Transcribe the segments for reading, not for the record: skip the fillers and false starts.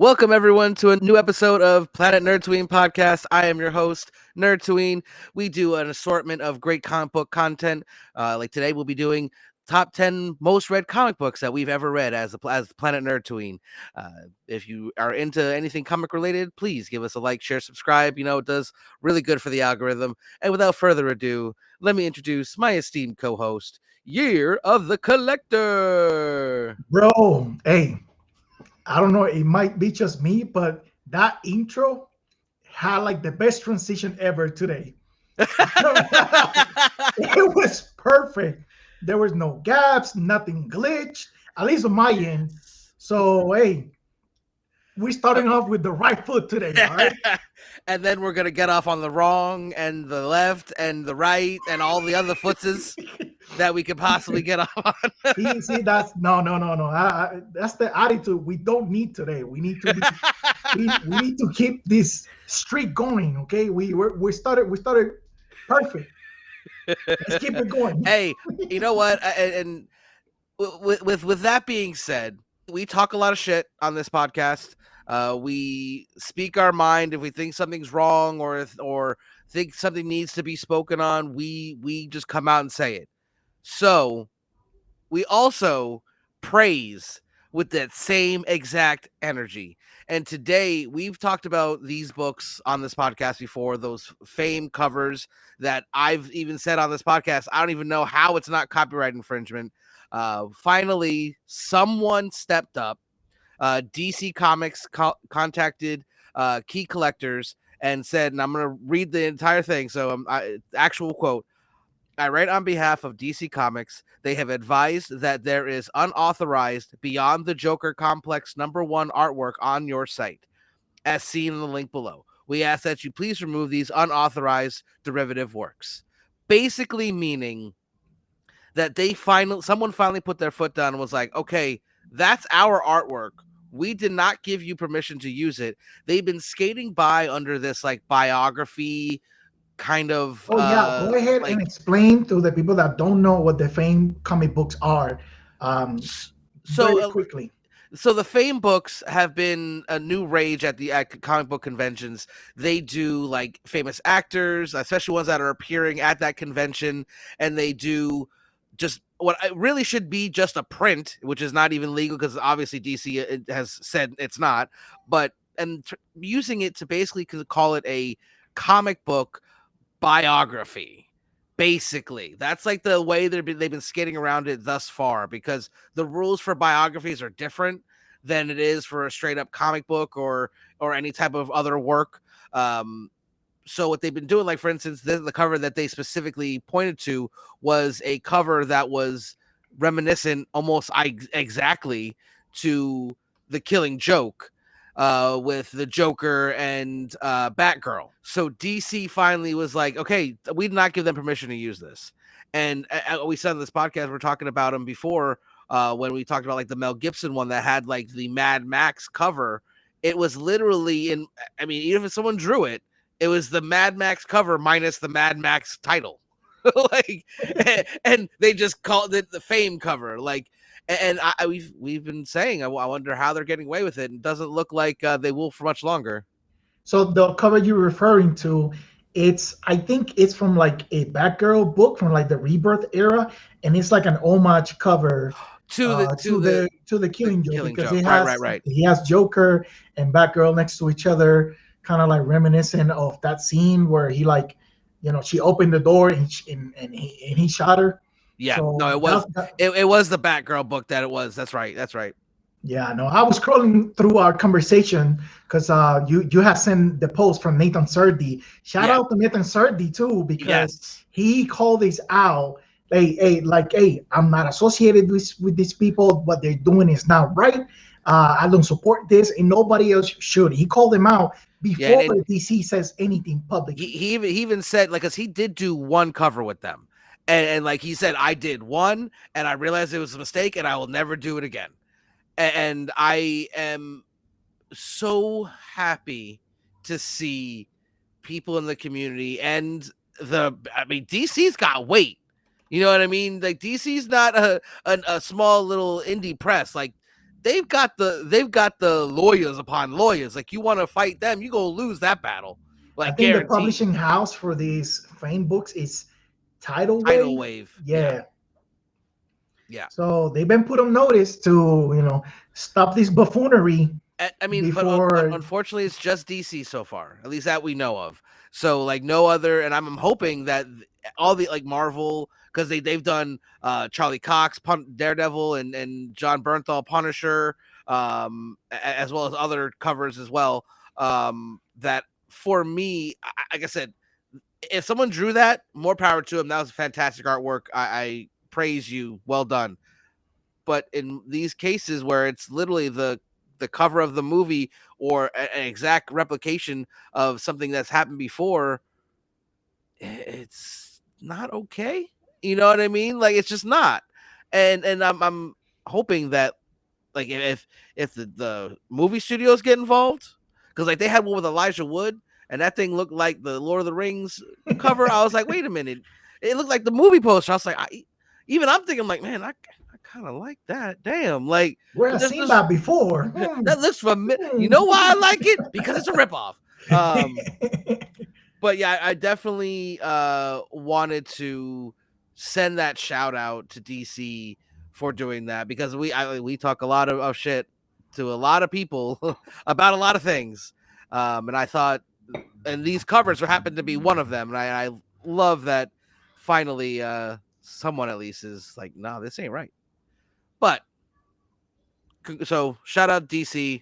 Welcome, everyone, to a new episode of Planet Nerdtooine podcast. I am your host, Nerdtooine. We do an assortment of great comic book content. Like today, we'll be doing top 10 most read comic books that we've ever read as Planet Nerdtooine. If you are into anything comic related, please give us a like, share, subscribe. You know, it does really good for the algorithm. And without further ado, let me introduce my esteemed co-host, Year of the Collector. Bro, hey, I don't know, it might be just me, but that intro had like the best transition ever today. It was perfect. There was no gaps, nothing glitched, at least on my end. So, hey, we're starting off with the right foot today, all right? And then we're gonna get off on the wrong and the left and the right and all the other footses that we could possibly get off on. See, that's no. That's the attitude we don't need today. We need to we need to keep this streak going. Okay, we started perfect. Let's keep it going. Hey, you know what? And with that being said, we talk a lot of shit on this podcast. We speak our mind if we think something's wrong or think something needs to be spoken on. We just come out and say it. So we also praise with that same exact energy. And today we've talked about these books on this podcast before, those fame covers that I've even said on this podcast. I don't even know how it's not copyright infringement. Finally, someone stepped up. DC Comics contacted key collectors and said, and I'm going to read the entire thing. So actual quote. I write on behalf of DC Comics. They have advised that there is unauthorized Beyond the Joker Complex #1 artwork on your site, as seen in the link below. We ask that you please remove these unauthorized derivative works. Basically meaning that someone finally put their foot down and was like, okay, that's our artwork. We did not give you permission to use it. They've been skating by under this like biography kind of Oh yeah, go ahead and explain to the people that don't know what the Fame comic books are. Very quickly. So the Fame books have been a new rage at comic book conventions. They do like famous actors, especially ones that are appearing at that convention, and they do just what really should be just a print, which is not even legal because obviously DC has said it's not, but using it to basically call it a comic book biography. Basically, that's like the way they've been skating around it thus far, because the rules for biographies are different than it is for a straight up comic book or any type of other work. So what they've been doing, like for instance, the cover that they specifically pointed to was a cover that was reminiscent almost exactly to The Killing Joke, with the Joker and Batgirl. So DC finally was like, okay, we did not give them permission to use this. And we said on this podcast, we're talking about them before, when we talked about like the Mel Gibson one that had like the Mad Max cover. It was literally even if someone drew it, it was the Mad Max cover minus the Mad Max title. and they just called it the Fame cover. And we've been saying, I wonder how they're getting away with it. It doesn't look like they will for much longer. So the cover you're referring to, I think it's from like a Batgirl book from like the Rebirth era, and it's like an homage cover to the Killing Joke, because it has he has Joker and Batgirl next to each other, kind of like reminiscent of that scene where he she opened the door and he shot her. Yeah, so no, it was the Batgirl book that it was. That's right. Yeah, no, I was scrolling through our conversation because you have sent the post from Nathan Szerdy. Shout out to Nathan Szerdy too, because he called this out. Hey, I'm not associated with these people. What they're doing is not right. I don't support this, and nobody else should. He called them out before DC says anything publicly. He even said, like, because he did do one cover with them. And like he said, I did one, and I realized it was a mistake, and I will never do it again. And I am so happy to see people in the community and DC's got weight. You know what I mean? Like DC's not a small little indie press. Like they've got the lawyers upon lawyers. Like, you want to fight them, you gonna lose that battle. Like, I think guaranteed. the publishing house for these Fame books is Tidalwave. Tidalwave. Yeah. Yeah. So they've been put on notice to, stop this buffoonery. I mean, but unfortunately, it's just DC so far, at least that we know of. So, like, no other, and I'm hoping that all the, like, Marvel, because they've done Charlie Cox, Daredevil, and John Bernthal, Punisher, as well as other covers as well. That, for me, like I said, if someone drew that, more power to them. That was fantastic artwork. I praise you. Well done. But in these cases where it's literally the cover of the movie or an exact replication of something that's happened before, it's not okay. You know what I mean? Like, it's just not. And I'm hoping that, like, if the movie studios get involved, because, like, they had one with Elijah Wood, and that thing looked like the Lord of the Rings cover. I was like, wait a minute, it looked like the movie poster. I was like, I'm thinking, like, man, I kind of like that. Damn, like, where I've seen that before. That looks familiar. You know why I like it? Because it's a ripoff. But yeah, I definitely wanted to send that shout out to DC for doing that, because we talk a lot of shit to a lot of people about a lot of things, and I thought, and these covers happened to be one of them, and I love that finally someone at least is like, no, this ain't right. But so shout out DC,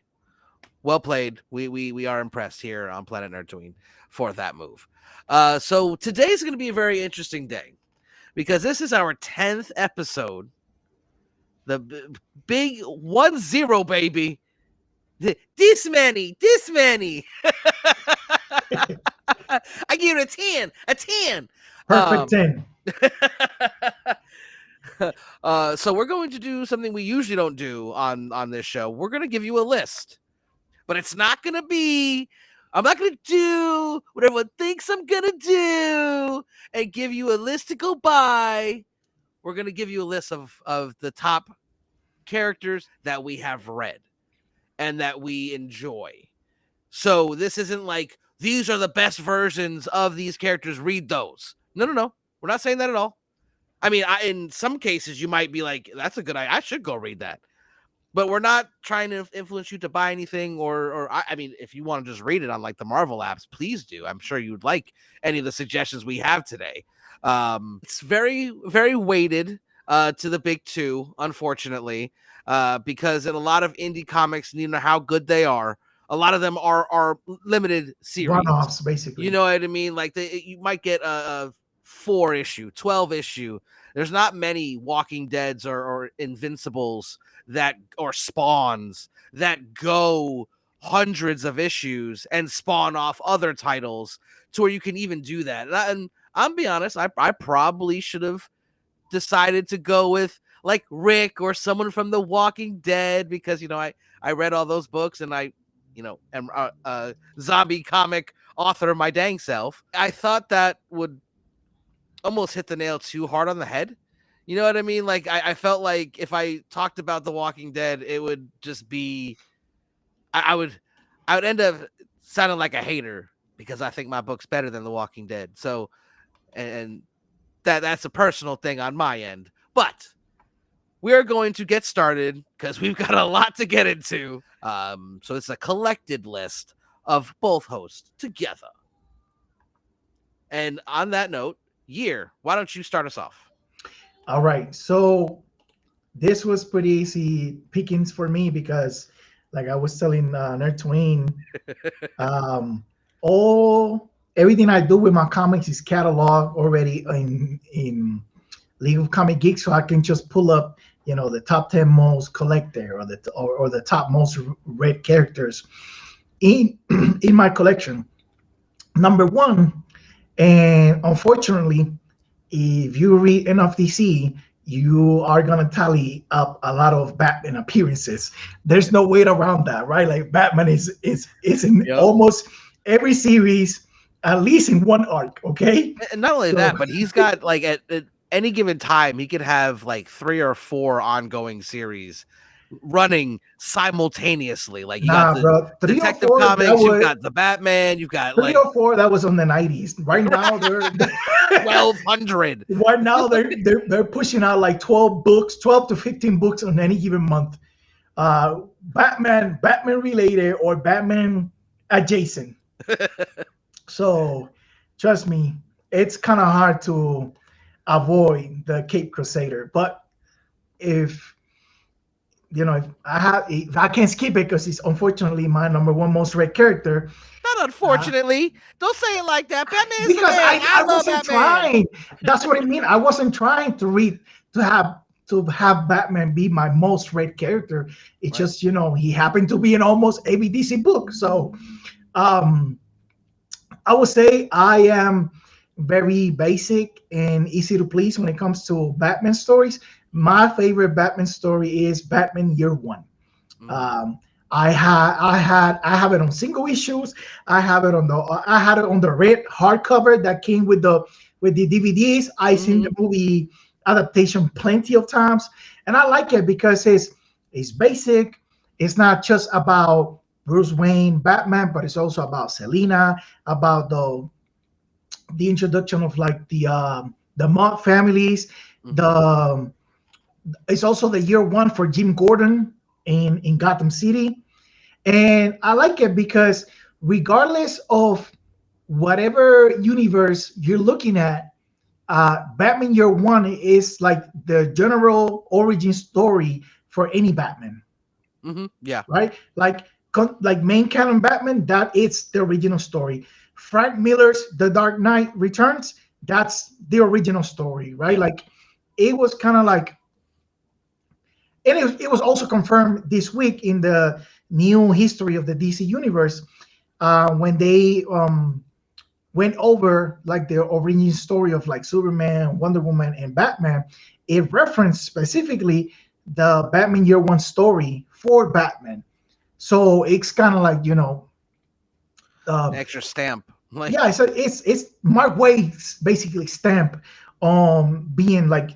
well played. We are impressed here on Planet Nerdtooine for that move. So today's going to be a very interesting day, because this is our 10th episode. The big 1-0, baby. This many. I give it a 10. Perfect 10. So we're going to do something we usually don't do on this show. We're going to give you a list, but it's not going to be, I'm not going to do what everyone thinks I'm going to do and give you a list to go by. We're going to give you a list of the top characters that we have read and that we enjoy. So this isn't like, these are the best versions of these characters, read those. No. We're not saying that at all. I mean, in some cases, you might be like, that's a good idea. I should go read that. But we're not trying to influence you to buy anything, or I mean, if you want to just read it on, like, the Marvel apps, please do. I'm sure you'd like any of the suggestions we have today. It's very, very weighted to the big two, unfortunately, because in a lot of indie comics, you know how good they are. A lot of them are limited series. One-offs, basically. You know what I mean? Like, you might get a 4-issue, 12-issue. There's not many Walking Deads or Invincibles or Spawns that go hundreds of issues and spawn off other titles to where you can even do that. And I'll be honest, I probably should have decided to go with, like, Rick or someone from The Walking Dead, because, I read all those books, and I, am a zombie comic author my dang self. I thought that would almost hit the nail too hard on the head. You know what I mean? Like, I felt like if I talked about The Walking Dead, it would just be, I would end up sounding like a hater, because I think my book's better than The Walking Dead. So, and that's a personal thing on my end. But we're going to get started, because we've got a lot to get into. So it's a collected list of both hosts together. And on that note, Year, why don't you start us off? All right. So this was pretty easy pickings for me, because, like I was telling Nerdtooine, everything I do with my comics is cataloged already in League of Comic Geeks, so I can just pull up, the top 10 most collected or the top most read characters in my collection. Number one, and unfortunately, if you read enough DC, you are gonna tally up a lot of Batman appearances. There's no way around that, right? Like, Batman is in almost every series, at least in one arc. Okay. And not only that, but he's got, like, at any given time, he could have like 3 or 4 ongoing series, running simultaneously. Like you got Nah, the bro. Detective 304, Comics, you've got the Batman, you've got like 304. That was on the 90s. Right now, they're 1200. right now they're pushing out like 12 books, 12 to 15 books on any given month. Batman related or Batman adjacent. So trust me, it's kind of hard to avoid the Cape Crusader. But if if I can't skip it because it's unfortunately my number one most read character. Not unfortunately. Don't say it like that. Batman is because I love wasn't Batman. trying. That's what I mean. I wasn't trying to have Batman be my most read character. It's just he happened to be in almost every DC book. So I would say I am very basic and easy to please when it comes to Batman stories. My favorite Batman story is Batman Year One. I have it on single issues. I had it on the red hardcover that came with the DVDs. I've seen the movie adaptation plenty of times, and I like it because it's basic. It's not just about Bruce Wayne, Batman, but it's also about Selina, about the introduction of like the Mott families. It's also the year one for Jim Gordon in Gotham City, and I like it because regardless of whatever universe you're looking at, Batman Year One is like the general origin story for any Batman. Yeah. Right. Like main canon Batman, that is the original story. Frank Miller's The Dark Knight Returns, that's the original story, right? Yeah. Like it was kind of like, and it was also confirmed this week in the new history of the DC universe when they went over like the origin story of like Superman, Wonder Woman, and Batman. It referenced specifically the Batman Year One story for Batman. So it's kind of like extra stamp. Like, yeah, so it's Mark Waid's basically stamp on being like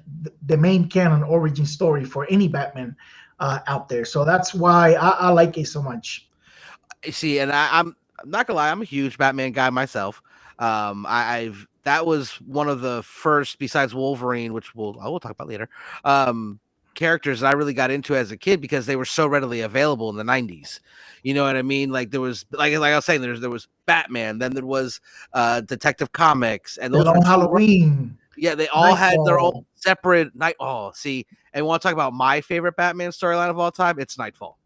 the main canon origin story for any Batman out there. So that's why I like it so much. See, and I'm not gonna lie, I'm a huge Batman guy myself. That was one of the first, besides Wolverine, which I will talk about later, characters that I really got into as a kid because they were so readily available in the 90s. You know what I mean? Like there was like I was saying, there was Batman, then there was Detective Comics, and those were Halloween. Yeah, they all had their own separate night. Oh, see, and we want to talk about my favorite Batman storyline of all time. It's Nightfall.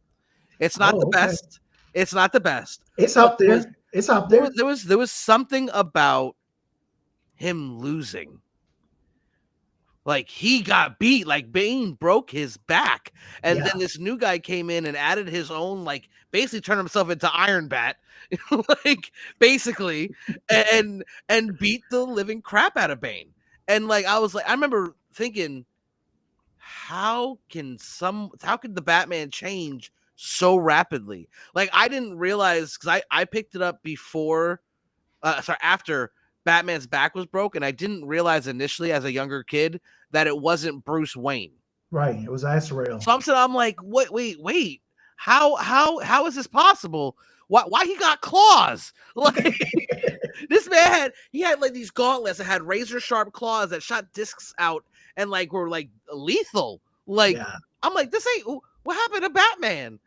It's not the best. It's not the best. It's up there. It's up there. There was something about him losing. Like he got beat, like Bane broke his back. And then this new guy came in and added his own, like basically turned himself into Iron Bat, like basically, and beat the living crap out of Bane. And like I remember thinking, how could the Batman change so rapidly? Like I didn't realize, because I picked it up after Batman's back was broken. I didn't realize initially as a younger kid that it wasn't Bruce Wayne. Right. It was Azrael. So I'm like, wait. How is this possible? Why he got claws? Like this man had like these gauntlets that had razor sharp claws that shot discs out and like were like lethal. Like I'm like, this ain't what happened to Batman.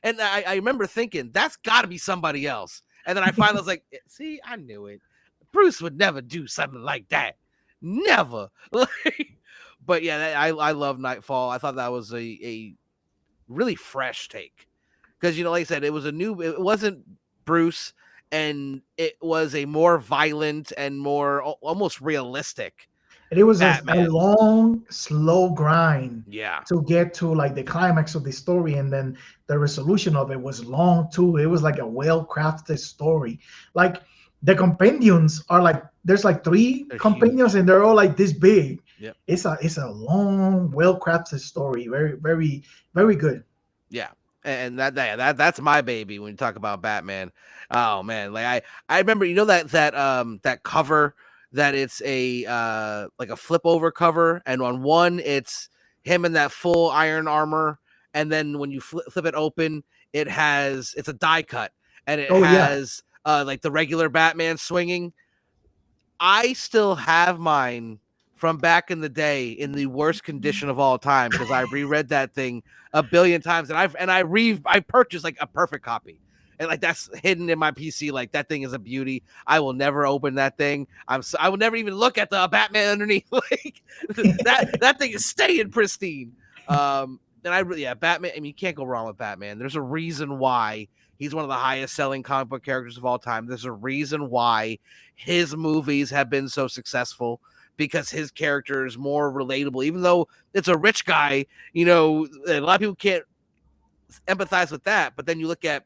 And I remember thinking that's got to be somebody else. And then I finally was like, see, I knew it. Bruce would never do something like that. Never. But yeah, I love Nightfall. I thought that was a really fresh take. Because, like I said, it wasn't Bruce, and it was a more violent and more almost realistic. And it was a long, slow grind. Yeah. To get to like the climax of the story, and then the resolution of it was long too. It was like a well-crafted story. Like the compendiums are like there's like three compendiums, huge. And they're all like this big. Yeah. It's a long, well-crafted story. Very, very, very good. Yeah. And that's my baby when you talk about Batman. Oh man, like I remember, that cover that it's a like a flip over cover, and on one it's him in that full iron armor, and then when you flip it open, it's a die cut, and it has like the regular Batman swinging. I still have mine from back in the day in the worst condition of all time because I reread that thing a billion times, and I purchased like a perfect copy, and like that's hidden in my PC. Like that thing is a beauty. I will never open that thing. I will never even look at the Batman underneath. Like that thing is staying pristine. And Batman. I mean, you can't go wrong with Batman. There's a reason why he's one of the highest selling comic book characters of all time. There's a reason why his movies have been so successful, because his character is more relatable. Even though it's a rich guy, a lot of people can't empathize with that. But then you look at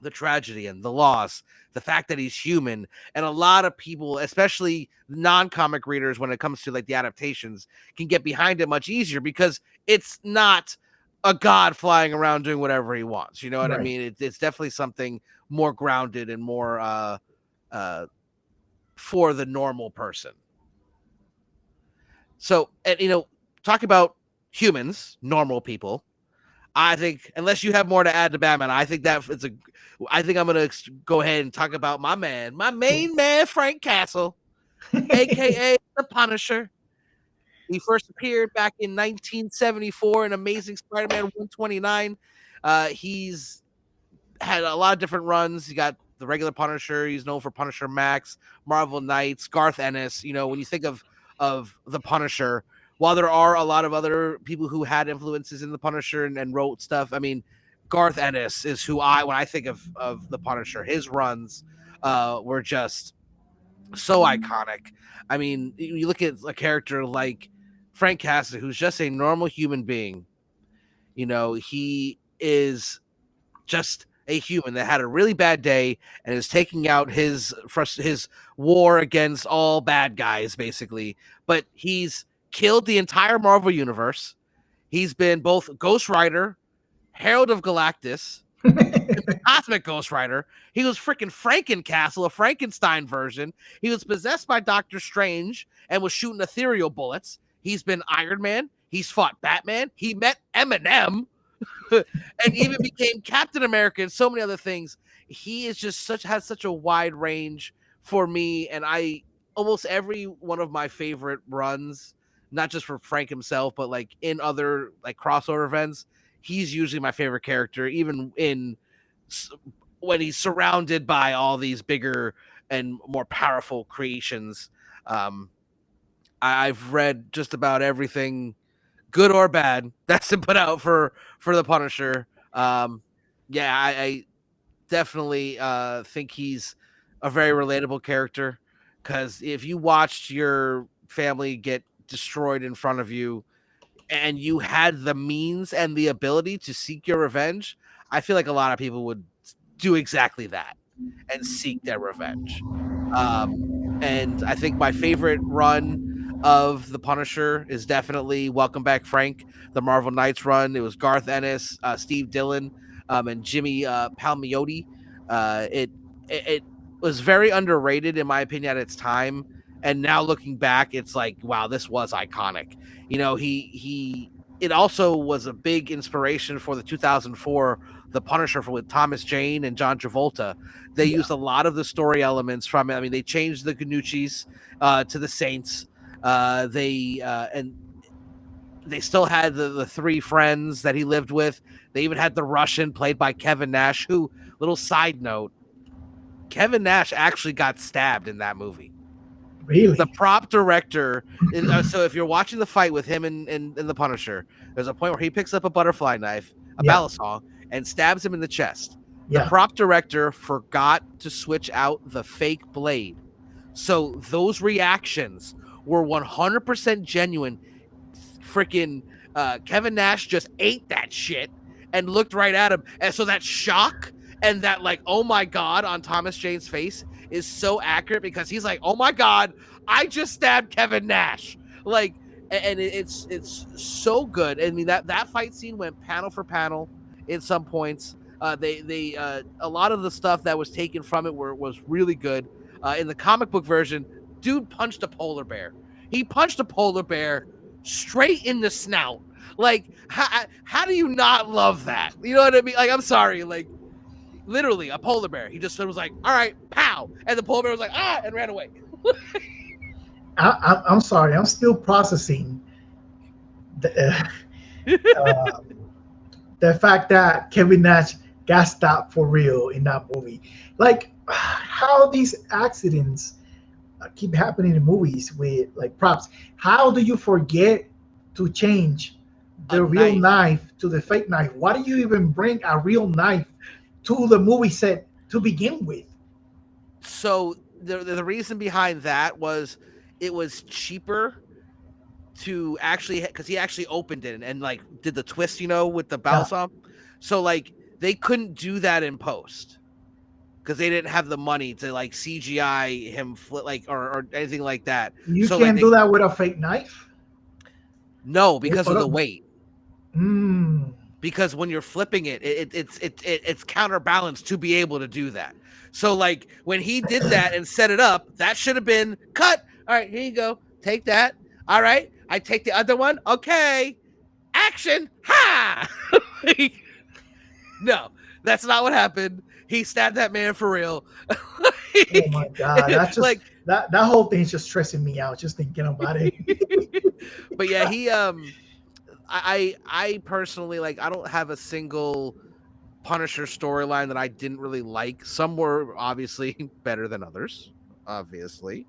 the tragedy and the loss, the fact that he's human, and a lot of people, especially non-comic readers, when it comes to like the adaptations, can get behind it much easier because it's not a god flying around doing whatever he wants. You know what I mean? It's definitely something more grounded and more for the normal person. So, and talk about humans, normal people. I think, unless you have more to add to Batman, I think I'm going to go ahead and talk about my main man, Frank Castle, aka the Punisher. He first appeared back in 1974 in Amazing Spider-Man 129. He's had a lot of different runs. He got the regular Punisher. He's known for Punisher Max, Marvel Knights, Garth Ennis. When you think of the Punisher, while there are a lot of other people who had influences in the Punisher and wrote stuff, I mean, Garth Ennis is who when I think of the Punisher, his runs were just so iconic. I mean, you look at a character like Frank Castle, who's just a normal human being. He is just a human that had a really bad day and is taking out his war against all bad guys, basically. But he's killed the entire Marvel universe. He's been both Ghost Rider, Herald of Galactus, the Cosmic Ghost Rider. He was freaking Frankencastle, a Frankenstein version. He was possessed by Doctor Strange and was shooting ethereal bullets. He's been Iron Man. He's fought Batman. He met Eminem and even became Captain America and so many other things. He is just has such a wide range for me. And almost every one of my favorite runs, not just for Frank himself, but like in other like crossover events, he's usually my favorite character, even when he's surrounded by all these bigger and more powerful creations. I've read just about everything, good or bad, that's been put out for the Punisher. I definitely think he's a very relatable character, because if you watched your family get destroyed in front of you and you had the means and the ability to seek your revenge, I feel like a lot of people would do exactly that and seek their revenge. And I think my favorite run of the Punisher is definitely Welcome Back Frank, the Marvel Knights run. It was Garth Ennis, Steve Dillon, and Jimmy Palmiotti. It was very underrated in my opinion at its time, and now looking back, it's like, wow, this was iconic. It also was a big inspiration for the 2004 The Punisher with Thomas Jane and John Travolta. They used a lot of the story elements from it. I mean, they changed the Ganucci's to the Saints. They still had the three friends that he lived with. They even had the Russian played by Kevin Nash, who, little side note, Kevin Nash actually got stabbed in that movie. Really? The prop director. So if you're watching the fight with him and the Punisher, there's a point where he picks up a butterfly knife, a balisong, and stabs him in the chest. The prop director forgot to switch out the fake blade. So those reactions were 100% genuine. Freaking Kevin Nash just ate that shit and looked right at him. And so that shock and that like, oh my God, on Thomas Jane's face is so accurate, because he's like, oh my God, I just stabbed Kevin Nash. Like, and it's so good. I mean, that fight scene went panel for panel in some points. They a lot of the stuff that was taken from it was really good. In the comic book version, dude punched a polar bear. He punched a polar bear straight in the snout. Like, how do you not love that? You know what I mean? Like, I'm sorry. Like, literally, a polar bear. He just was like, all right, pow. And the polar bear was like, ah, and ran away. I'm sorry. I'm still processing the fact that Kevin Nash got stopped for real in that movie. Like, how these accidents keep happening in movies with like props. How do you forget to change the real knife to the fake knife? Why do you even bring a real knife to the movie set to begin with? So the reason behind that was it was cheaper to actually, because he actually opened it and like did the twist, you know, with the balsam. Yeah. So like they couldn't do that in post because they didn't have the money to like CGI him like or anything like that. You so can't do that with a fake knife. No, because of the weight. Mm. Because when you're flipping it, it's counterbalanced to be able to do that. So like when he did that and set it up, that should have been cut. All right, here you go. Take that. All right, I take the other one. Okay, action. Ha! No, that's not what happened. He stabbed that man for real. Oh my god, that's just like that whole thing's just stressing me out just thinking about it. But yeah, he I personally, like, I don't have a single Punisher storyline that I didn't really like. Some were obviously better than others, obviously.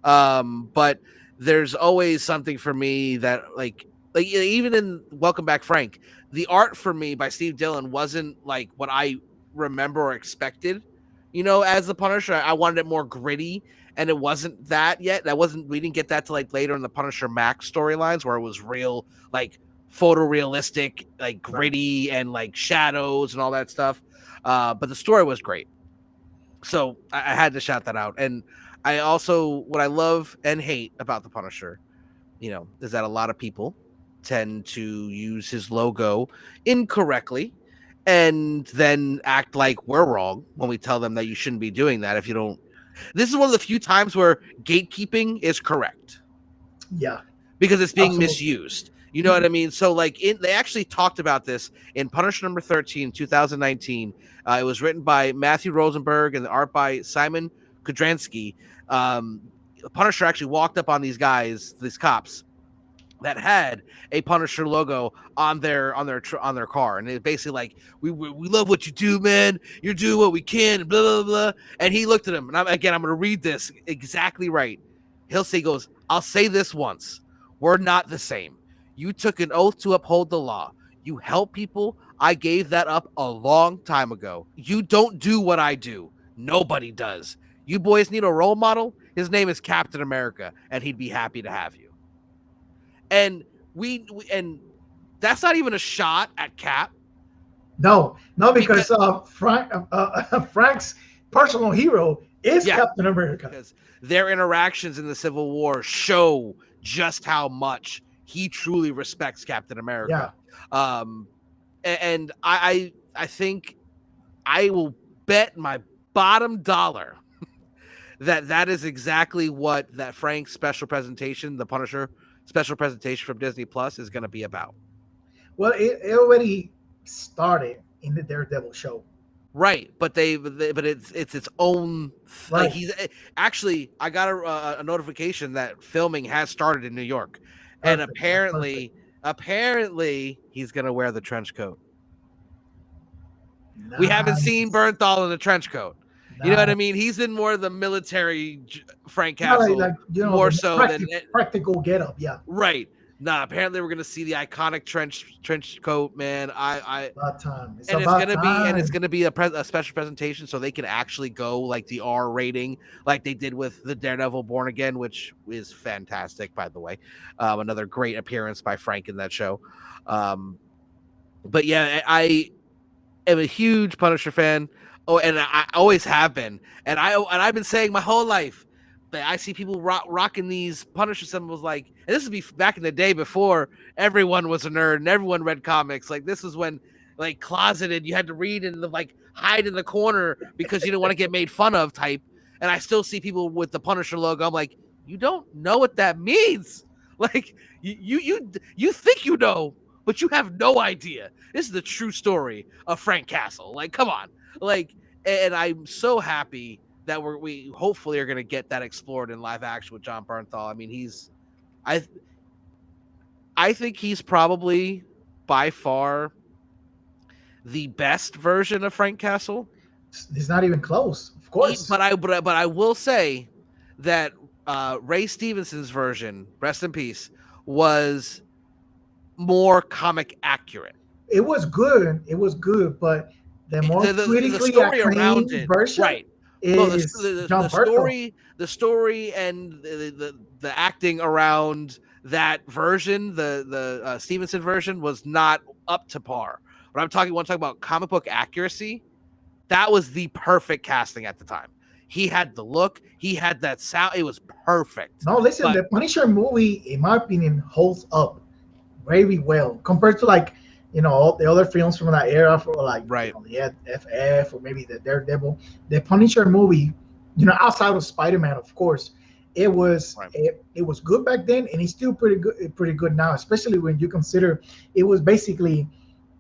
But there's always something for me that like even in Welcome Back Frank, the art for me by Steve Dillon wasn't like what I remember or expected, you know, as the Punisher. I wanted it more gritty, and it wasn't that yet. We didn't get that to like later in the Punisher Max storylines where it was real, like photorealistic, like gritty and like shadows and all that stuff. But the story was great. So I had to shout that out. And I also, what I love and hate about the Punisher, you know, is that a lot of people tend to use his logo incorrectly and then act like we're wrong when we tell them that you shouldn't be doing that if you don't. This is one of the few times where gatekeeping is correct. Yeah. Because it's being misused. You know what I mean? So like they actually talked about this in Punisher number 13, 2019. It was written by Matthew Rosenberg and the art by Simon Kudransky. Punisher actually walked up on these guys, these cops, that had a Punisher logo on their car, and it's basically like, we love what you do, man. You're doing what we can, blah blah blah. And he looked at him, and I'm going to read this exactly right. He goes, "I'll say this once: we're not the same. You took an oath to uphold the law. You help people. I gave that up a long time ago. You don't do what I do. Nobody does. You boys need a role model. His name is Captain America, and he'd be happy to have you." And and that's not even a shot at Cap. No, because Frank's personal hero is Captain America. Because their interactions in the Civil War show just how much he truly respects Captain America. Yeah. And I think I will bet my bottom dollar that is exactly what that Frank special presentation, the Punisher special presentation from Disney Plus, is going to be about. Well, it already started in the Daredevil show. Right, but it's its own. Right. Like he's actually, I got a notification that filming has started in New York, and apparently he's gonna wear the trench coat. Nice. We haven't seen Bernthal in the trench coat. Nice. You know what I mean? He's in more of the military Frank Castle, like, more so than practical getup. Yeah, right. Nah, apparently we're gonna see the iconic trench coat, man. About time. It's gonna be a special presentation, so they can actually go like the R rating, like they did with the Daredevil Born Again, which is fantastic, by the way. Another great appearance by Frank in that show. But yeah, I am a huge Punisher fan. Oh, and I always have been, and I've been saying my whole life. I see people rocking these Punisher symbols, like, and this would be back in the day before everyone was a nerd and everyone read comics. Like, this was when, like, closeted, you had to read and like hide in the corner because you didn't want to get made fun of type. And I still see people with the Punisher logo. I'm like, you don't know what that means. Like, you think you know but you have no idea. This is the true story of Frank Castle. Like, come on. Like, and I'm so happy that we hopefully are going to get that explored in live action with Jon Bernthal. I mean, I think he's probably by far the best version of Frank Castle. It's not even close, of course. But I will say that Ray Stevenson's version, rest in peace, was more comic accurate. It was good, but the more critically acclaimed version, right? Is the story and the acting around that version, the Stevenson version, was not up to par. But want to talk about comic book accuracy. That was the perfect casting at the time. He had the look. He had that sound. It was perfect. No, listen, the Punisher movie, in my opinion, holds up very well compared to like, you know, all the other films from that era, for like, right, you know, the FF or maybe the Daredevil. The Punisher movie, you know, outside of Spider-Man, of course, it was it was good back then, and it's still pretty good now, especially when you consider it was basically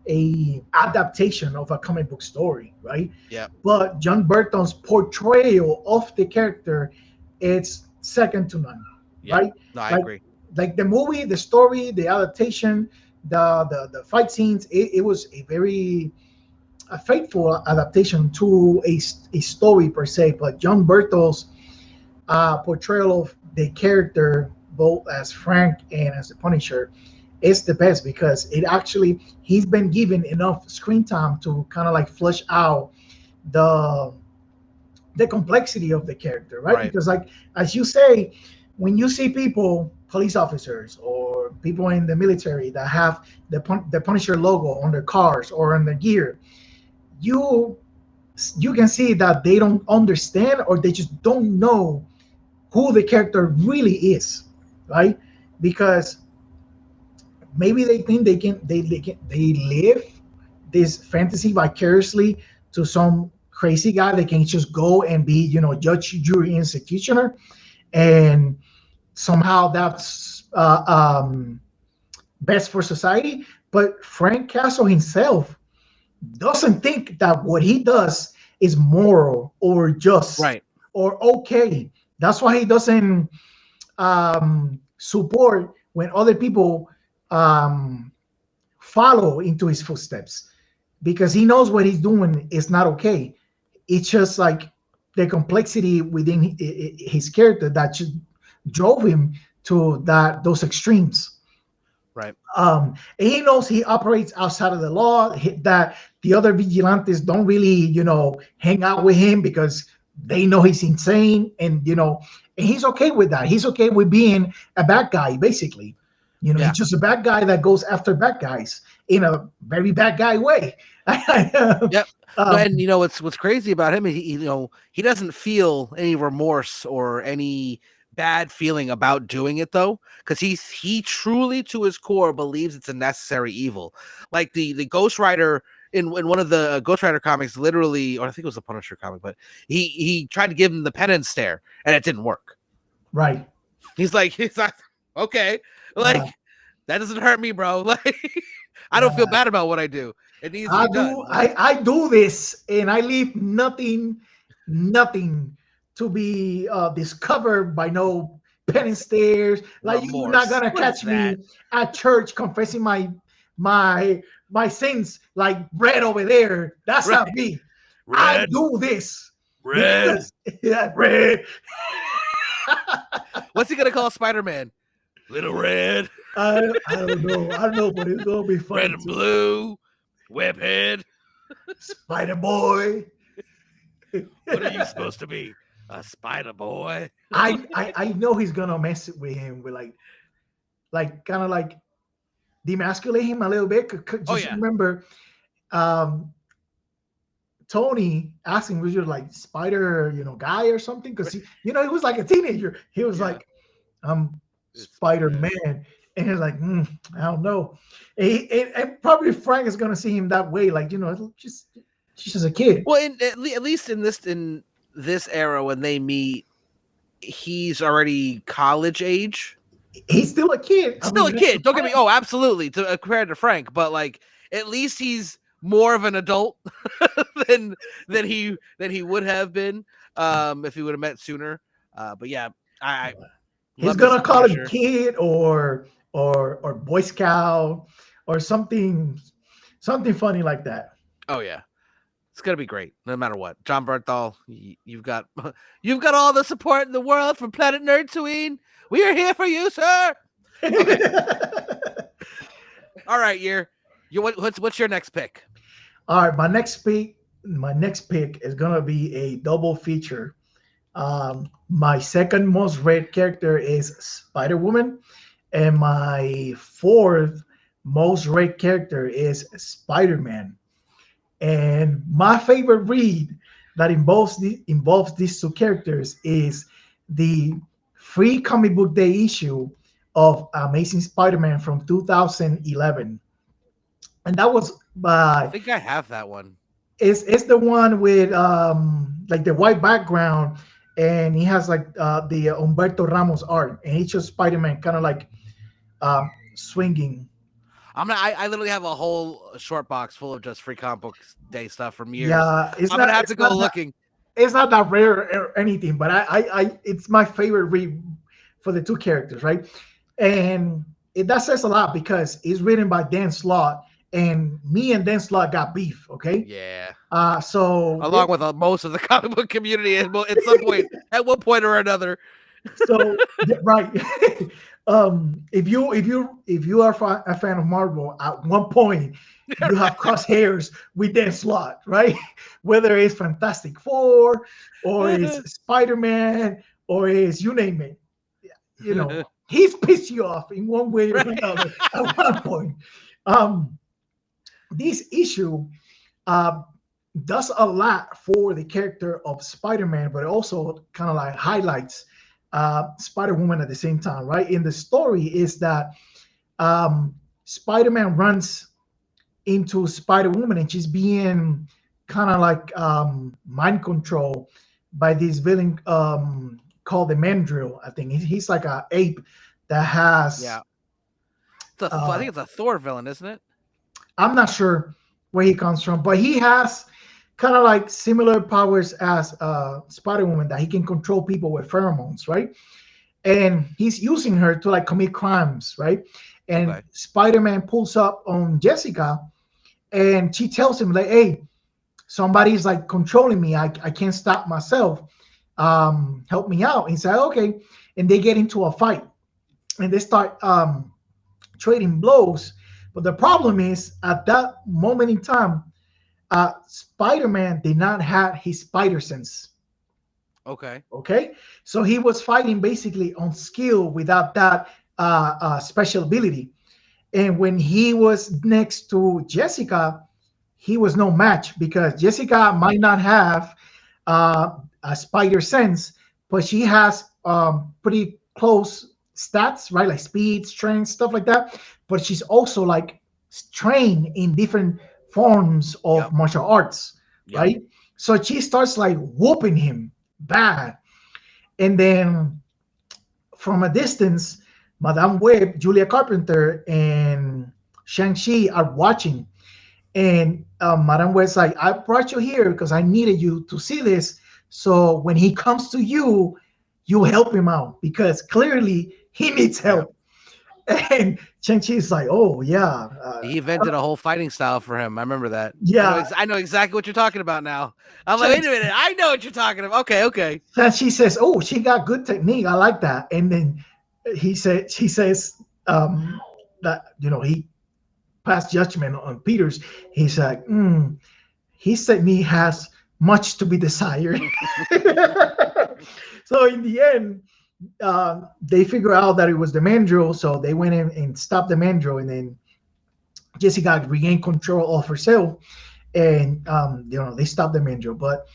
a adaptation of a comic book story, right? Yeah. But Jon Bernthal's portrayal of the character, it's second to none, right? No, I agree. Like the movie, the story, the adaptation, the fight scenes, it was a very faithful adaptation to a story per se. But Jon Bernthal's portrayal of the character, both as Frank and as the Punisher, is the best because he's been given enough screen time to kind of like flesh out the complexity of the character, right? Because like, as you say, when you see people, police officers or people in the military that have the Punisher logo on their cars or on their gear, you can see that they don't understand or they just don't know who the character really is, right? Because maybe they think they live this fantasy vicariously to some crazy guy that can just go and be, you know, judge, jury, executioner, and somehow that's best for society. But Frank Castle himself doesn't think that what he does is moral or just or okay. That's why he doesn't support when other people follow into his footsteps, because he knows what he's doing is not okay. It's just like the complexity within his character that just drove him to those extremes. Right. And he knows he operates outside of the law, that the other vigilantes don't really, you know, hang out with him because they know he's insane, and, you know, and he's okay with that. He's okay with being a bad guy, basically. You know, he's just a bad guy that goes after bad guys in a very bad guy way. Yep. And you know what's crazy about him? He doesn't feel any remorse or any bad feeling about doing it, though, because he truly to his core believes it's a necessary evil. Like the Ghost Rider in one of the Ghost Rider comics, literally, or I think it was the Punisher comic, but he tried to give him the penance stare and it didn't work. Right. He's like, okay, like that doesn't hurt me, bro. Like, I don't feel bad about what I do. It needs to be done. I do this, and I leave nothing to be discovered by no penance stares. Like, you're not gonna catch me at church confessing my sins like Red over there. That's not me. Red. I do this. Red. Yeah, Red. What's he gonna call Spider-Man? Little Red. I don't know, but it's gonna be fun. Red and blue, Webhead, Spider Boy. What are you supposed to be? A Spider Boy? I know he's gonna mess with him with like kind of like demasculate him a little bit. Remember, Tony asking, was you like Spider, guy or something? Because he was like a teenager. He was like, Spider-Man. And he's like, I don't know. And probably Frank is gonna see him that way, like, just a kid. Well, at least in this era when they meet, he's already college age. he's still a kid. Still a kid. Don't get me. Oh, absolutely. Compared to Frank, but like at least he's more of an adult than he would have been if he would have met sooner. But yeah, he's gonna call him kid or Boy Scout or something funny like that. Oh yeah. It's gonna be great, no matter what. John Bernthal, you've got all the support in the world from Planet Nerdtooine. We are here for you, sir. Okay. All right, what's your next pick? All right, my next pick is gonna be a double feature. My second most read character is Spider-Woman, and my fourth most read character is Spider-Man. And my favorite read that involves these two characters is the free comic book day issue of Amazing Spider-Man from 2011, and that was by. I think I have that one. It's the one with like the white background, and he has like the Humberto Ramos art, and he shows Spider-Man kind of like swinging. I literally have a whole short box full of just free comic book day stuff from years. Yeah, I'm gonna have to go looking. It's not that rare or anything, but I it's my favorite read for the two characters, right? And that says a lot because it's written by Dan Slott, and me and Dan Slott got beef. Okay. Yeah. So along with most of the comic book community at some point, at one point or another. So right. If you are a fan of Marvel, at one point you have crosshairs with Dan Slott, right? Whether it's Fantastic Four or it's Spider-Man or it's you name it, you know, he's pissed you off in one way or another at one point. This issue does a lot for the character of Spider-Man, but it also kind of like highlights Spider-Woman at the same time, right? In the story is that Spider-Man runs into Spider-Woman, and she's being kind of like mind controlled by this villain called the Mandrill. I think he's like an ape that has. Yeah. I think it's a Thor villain, isn't it? I'm not sure where he comes from, but he has kind of like similar powers as Spider-Woman, that he can control people with pheromones, right? And he's using her to like commit crimes, right? And Spider-Man pulls up on Jessica, and she tells him like, "Hey, somebody's like controlling me. I can't stop myself. Help me out." And he said, "Okay." And they get into a fight, and they start trading blows. But the problem is, at that moment in time, Spider-Man did not have his spider sense. Okay. So he was fighting basically on skill without that special ability. And when he was next to Jessica, he was no match, because Jessica might not have a spider sense, but she has pretty close stats, right? Like speed, strength, stuff like that. But she's also like trained in different forms of martial arts, right? So she starts like whooping him bad. And then from a distance, Madame Web, Julia Carpenter, and Shang-Chi are watching. And Madame Web's like, "I brought you here because I needed you to see this. So when he comes to you, you help him out, because clearly he needs help." And Shang-Chi's like, "Oh yeah." He invented a whole fighting style for him. I remember that. Yeah. I know exactly what you're talking about now. I'm like, wait a minute, I know what you're talking about. Okay. And she says, "Oh, she got good technique. I like that." And then she says that, you know, he passed judgment on Peters. He's like, his technique has much to be desired. So in the end, they figure out that it was the Mandrill, so they went in and stopped the Mandrill, and then Jessica regained control of herself, and you know, they stopped the Mandrill. But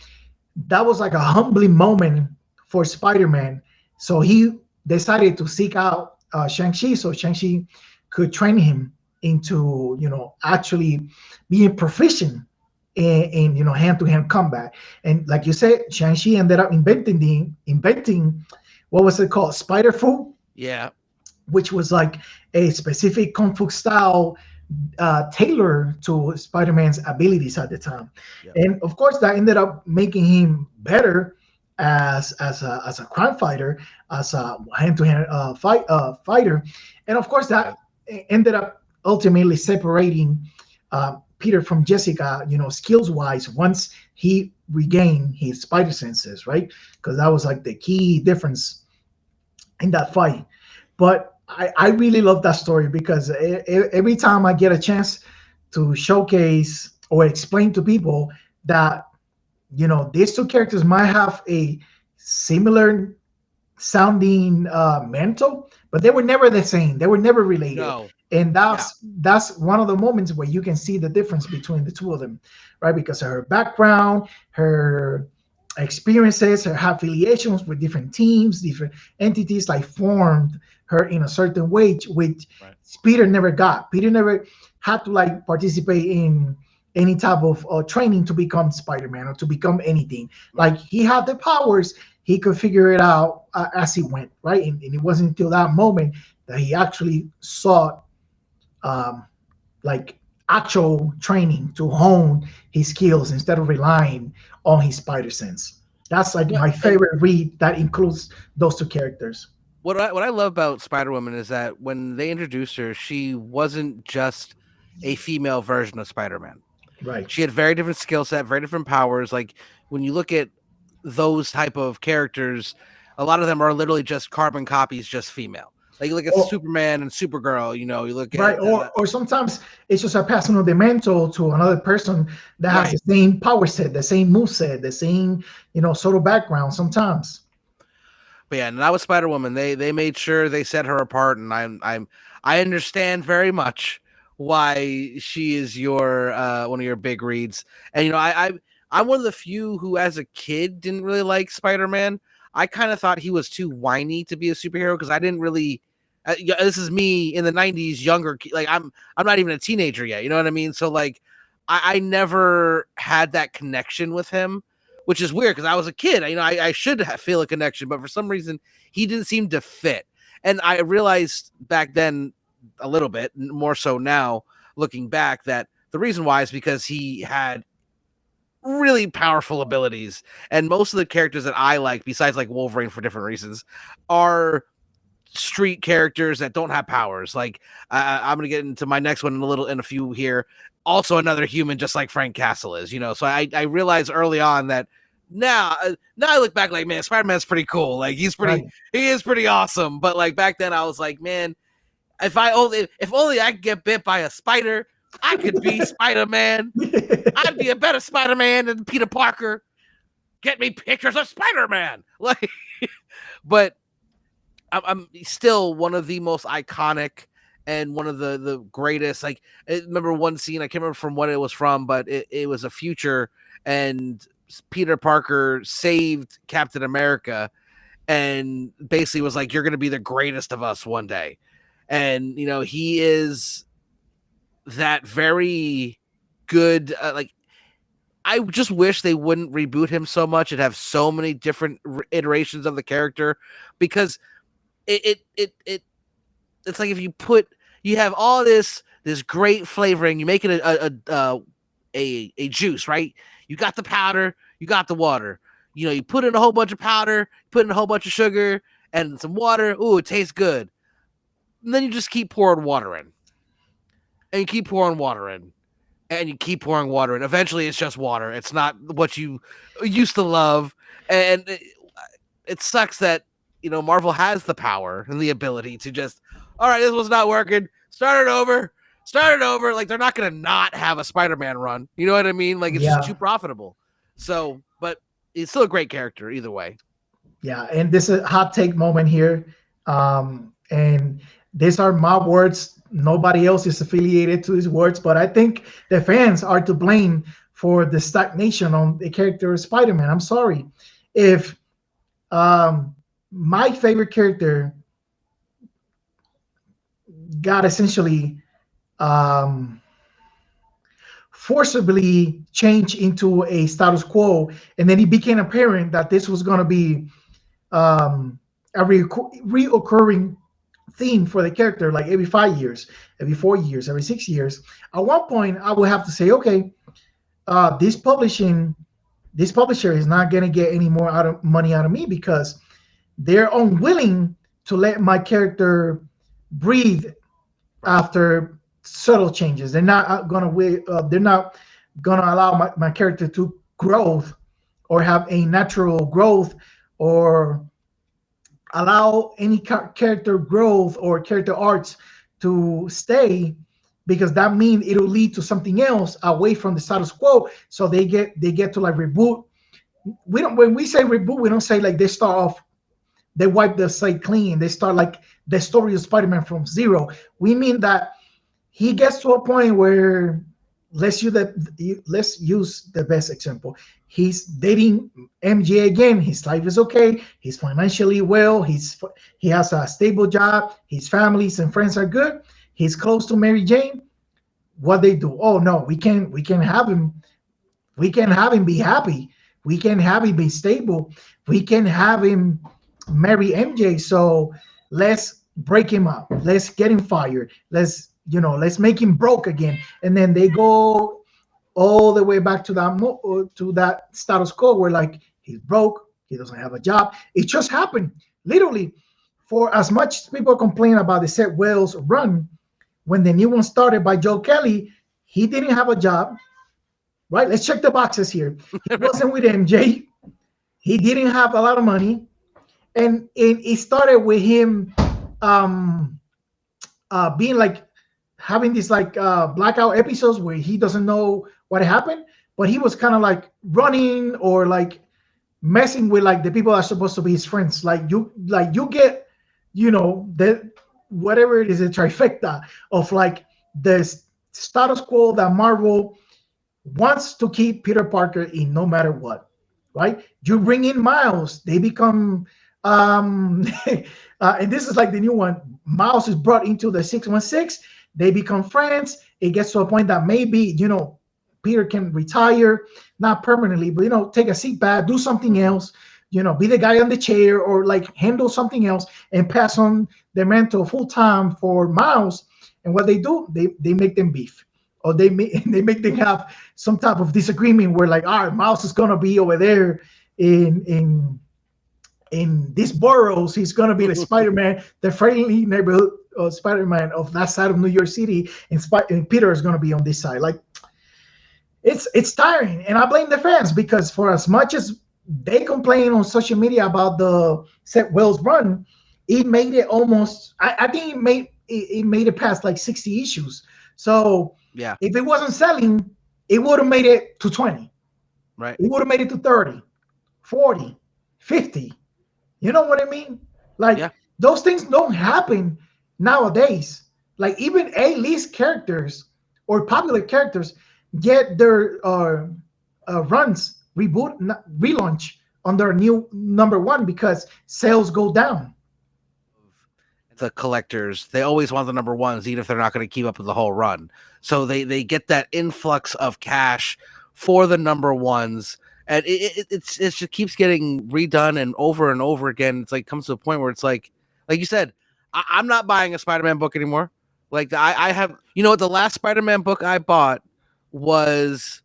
that was like a humbling moment for Spider-Man, so he decided to seek out Shang-Chi, so Shang-Chi could train him into, you know, actually being proficient in you know, hand-to-hand combat. And like you said, Shang-Chi ended up inventing what was it called? Spider food? Yeah. which was like a specific kung fu style tailored to Spider-Man's abilities at the time. Yep. And of course, that ended up making him better as a crime fighter, as a hand-to-hand fighter, and of course that ended up ultimately separating Peter from Jessica, skills-wise, once he regained his spider senses, right? Because that was like the key difference in that fight. But I really love that story because every time I get a chance to showcase or explain to people that, these two characters might have a similar sounding mental, but they were never the same. They were never related. No. And that's one of the moments where you can see the difference between the two of them, right? Because of her background, her experiences, her affiliations with different teams, different entities, like formed her in a certain way, which Peter never got. Peter never had to like participate in any type of training to become Spider-Man or to become anything. Like he had the powers, he could figure it out as he went, right? And it wasn't until that moment that he actually sought like actual training to hone his skills instead of relying on his spider sense. That's like my favorite read that includes those two characters. What I love about Spider-Woman is that when they introduced her, she wasn't just a female version of Spider-Man. Right. She had very different skill set, very different powers. Like when you look at those type of characters, a lot of them are literally just carbon copies, just female. Like you look at Superman and Supergirl, you look at or sometimes it's just a passing of the mantle to another person that has the same power set, the same move set, the same sort of background sometimes. But yeah, and that was Spider-Woman. They made sure they set her apart, and I understand very much why she is your one of your big reads. And I'm one of the few who, as a kid, didn't really like Spider-Man. I kind of thought he was too whiny to be a superhero because I didn't really. This is me in the 90s, younger. Like I'm not even a teenager yet. You know what I mean? So like, I never had that connection with him, which is weird because I was a kid. I should feel a connection, but for some reason he didn't seem to fit. And I realized back then, a little bit more so now, looking back, that the reason why is because he had really powerful abilities, and most of the characters that I like, besides like Wolverine for different reasons, are street characters that don't have powers. Like I'm gonna get into my next one in a few here. Also another human, just like Frank Castle is. So I realized early on that now I look back like, man, Spider-Man's pretty cool. Like he is pretty awesome. But like back then I was like, man, if only I could get bit by a spider, I could be Spider-Man. I'd be a better Spider-Man than Peter Parker. Get me pictures of Spider-Man. Like, but I'm still one of the most iconic and one of the greatest. Like, I remember one scene, I can't remember from what it was from, but it was a future, and Peter Parker saved Captain America and basically was like, you're going to be the greatest of us one day. And, he is that very good. I just wish they wouldn't reboot him so much and have so many different iterations of the character, because it's like if you have all this great flavoring, you make it a juice, right? You got the powder, you got the water. You put in a whole bunch of powder, put in a whole bunch of sugar and some water. Ooh, it tastes good. And then you just keep pouring water in. And you keep pouring water in. And you keep pouring water in. Eventually, it's just water. It's not what you used to love. And it sucks that, Marvel has the power and the ability to just, all right, this was not working. Start it over. Like, they're not going to not have a Spider-Man run. You know what I mean? Like, it's just too profitable. So, but he's still a great character either way. Yeah, and this is a hot take moment here. And these are my words. Nobody else is affiliated to these words, but I think the fans are to blame for the stagnation on the character of Spider-Man. I'm sorry. If my favorite character got essentially forcibly changed into a status quo, and then it became apparent that this was going to be a reoccurring theme for the character, like every 5 years, every 4 years, every 6 years, at one point I would have to say, okay, this publisher is not going to get any more money out of me because they're unwilling to let my character breathe after subtle changes. They're not gonna allow my character to grow or have a natural growth or allow any character growth or character arcs to stay, because that means it'll lead to something else away from the status quo. So they get to like reboot. When we say reboot, we don't say like they start off, they wipe the slate clean, they start like the story of Spider-Man from zero. We mean that he gets to a point where, let's use the best example. He's dating MJ again. His life is okay. He's financially well. He has a stable job. His families and friends are good. He's close to Mary Jane. What they do? Oh no, we can't have him. We can have him be happy. We can have him be stable. We can have him marry MJ. So let's break him up. Let's get him fired. Let's make him broke again. And then they go all the way back to that status quo where like he's broke, he doesn't have a job. It just happened. Literally, for as much as people complain about the Zeb Wells run, when the new one started by Joe Kelly, he didn't have a job. Right? Let's check the boxes here. He wasn't with MJ. He didn't have a lot of money. And it started with him being like having these like blackout episodes where he doesn't know what happened, but he was kind of like running or like messing with like the people that are supposed to be his friends. Like you get, the whatever it is, a trifecta of like the status quo that Marvel wants to keep Peter Parker in no matter what, right? You bring in Miles, they become and this is like the new one. Miles is brought into the 616. They become friends. It gets to a point that maybe, Peter can retire, not permanently, but, take a seat back, do something else, be the guy on the chair or like handle something else and pass on the mantle full time for Miles. And what they do, they make them beef, or they make them have some type of disagreement where like, all right, Miles is going to be over there in these boroughs. He's going to be the Spider-Man, the friendly neighborhood Spider-Man of that side of New York City, and Peter is going to be on this side. Like, it's tiring, and I blame the fans, because for as much as they complain on social media about the Zeb Wells run, it made it almost, I think it made it past like 60 issues. So yeah, if it wasn't selling, it would have made it to 20. Right. It would have made it to 30, 40, 50. You know what I mean? Like, those things don't happen nowadays. Like, even A-list characters or popular characters get their runs relaunch on their new #1 because sales go down. The collectors, they always want the #1s, even if they're not going to keep up with the whole run. So they get that influx of cash for the #1s. And it just keeps getting redone and over again. It's like comes to a point where it's like you said, I'm not buying a Spider-Man book anymore. Like I have, the last Spider-Man book I bought was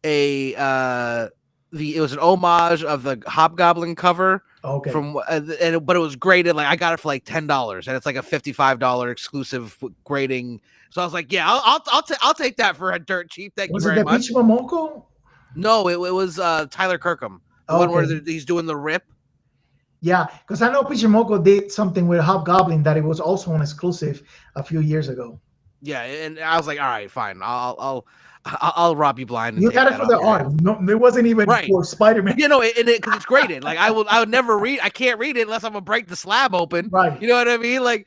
it was an homage of the Hobgoblin cover. Okay. But it was graded, like I got it for like $10, and it's like a $55 exclusive grading. So I was like, yeah, I'll take that for a dirt cheap. Thank you very much. Was it the Peach Momoko? No, it was Tyler Kirkham, the one where he's doing the rip. Yeah, because I know Pichimoko did something with Hobgoblin that it was also an exclusive a few years ago. Yeah, and I was like, all right, fine, I'll rob you blind. And you got it for the art. No, it wasn't even for Spider-Man. Because it's graded. Like I would never read. I can't read it unless I'm gonna break the slab open. Right. You know what I mean? Like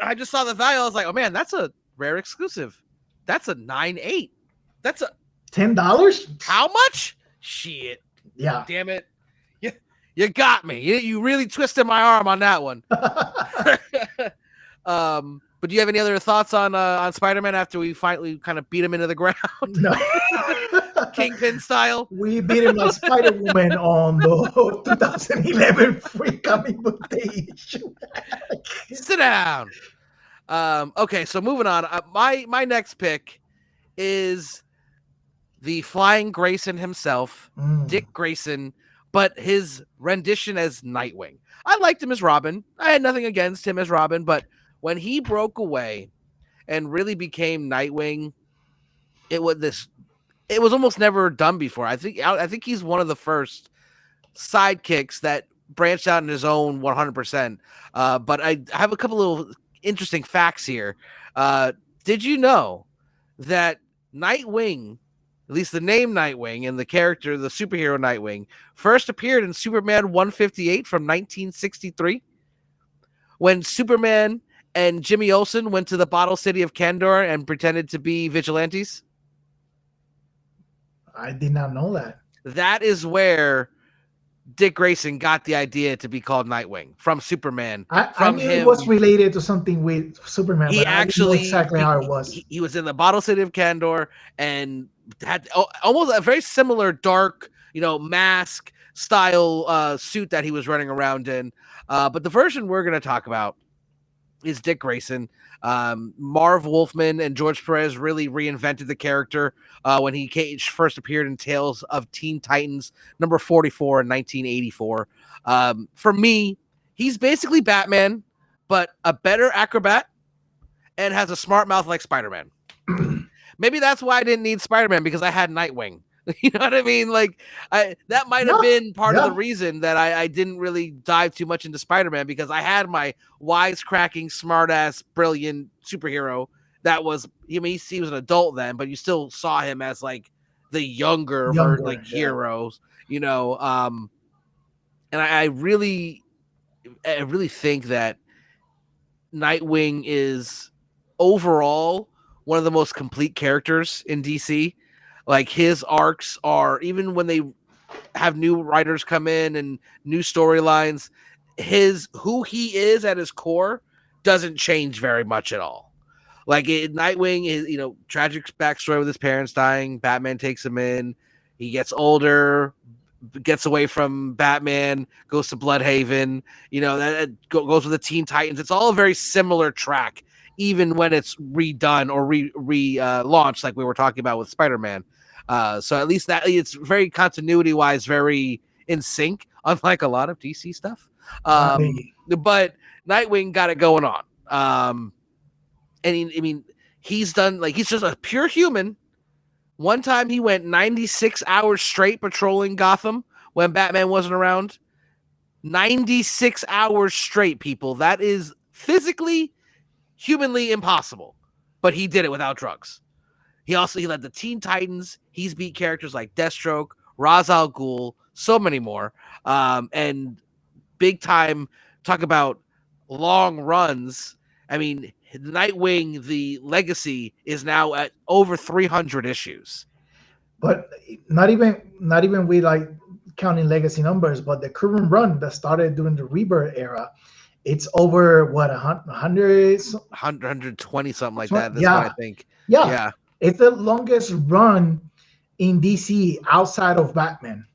I just saw the value. I was like, oh man, that's a rare exclusive. That's a 9.8. That's a $10. How much? Shit. Yeah. Damn it. You got me. You really twisted my arm on that one. But do you have any other thoughts on Spider-Man after we finally kind of beat him into the ground? No. Kingpin style? We beat him like Spider-Woman on the 2011 Free Comic Book Day issue. Sit down. Okay, so moving on. My next pick is the flying Grayson himself, Dick Grayson, but his rendition as Nightwing. I liked him as Robin. I had nothing against him as Robin, but when he broke away and really became Nightwing, it was almost never done before. I think he's one of the first sidekicks that branched out in his own 100%. But I have a couple little interesting facts here. Did you know that Nightwing, at least the name Nightwing and the character, the superhero Nightwing, first appeared in Superman 158 from 1963? When Superman and Jimmy Olsen went to the bottle city of Kandor and pretended to be vigilantes? I did not know that. That is where Dick Grayson got the idea to be called Nightwing from Superman. I knew it was related to something with Superman. He but actually I didn't know exactly how it was. He was in the bottle city of Kandor and had almost a very similar dark, mask style suit that he was running around in. But the version we're going to talk about is Dick Grayson. Marv Wolfman and George Perez really reinvented the character when he first appeared in Tales of Teen Titans number 44 in 1984. For me, he's basically Batman, but a better acrobat and has a smart mouth like Spider-Man. Maybe that's why I didn't need Spider-Man, because I had Nightwing. You know what I mean? Like, that might have been part of the reason that I didn't really dive too much into Spider-Man, because I had my wisecracking, smartass, brilliant superhero that was, he was an adult then, but you still saw him as like the younger heroes, and I really think that Nightwing is overall one of the most complete characters in DC. Like, his arcs are, even when they have new writers come in and new storylines, who he is at his core doesn't change very much at all. Like, Nightwing is, tragic backstory with his parents dying. Batman takes him in. He gets older, gets away from Batman, goes to Bloodhaven. That goes with the Teen Titans. It's all a very similar track, even when it's redone or relaunched, like we were talking about with Spider-Man. So at least that it's very continuity wise, very in sync, unlike a lot of DC stuff. But Nightwing got it going on. And he's done, like, he's just a pure human. One time he went 96 hours straight patrolling Gotham when Batman wasn't around. 96 hours straight, people. That is physically, humanly impossible. But he did it without drugs. He led the Teen Titans. He's beat characters like Deathstroke, Ra's al Ghul, so many more. And big time, talk about long runs. Nightwing, the legacy, is now at over 300 issues. But not even with like counting legacy numbers, but the current run that started during the Rebirth era, it's over 120 something like that. That's what I think. Yeah. It's the longest run in DC outside of Batman.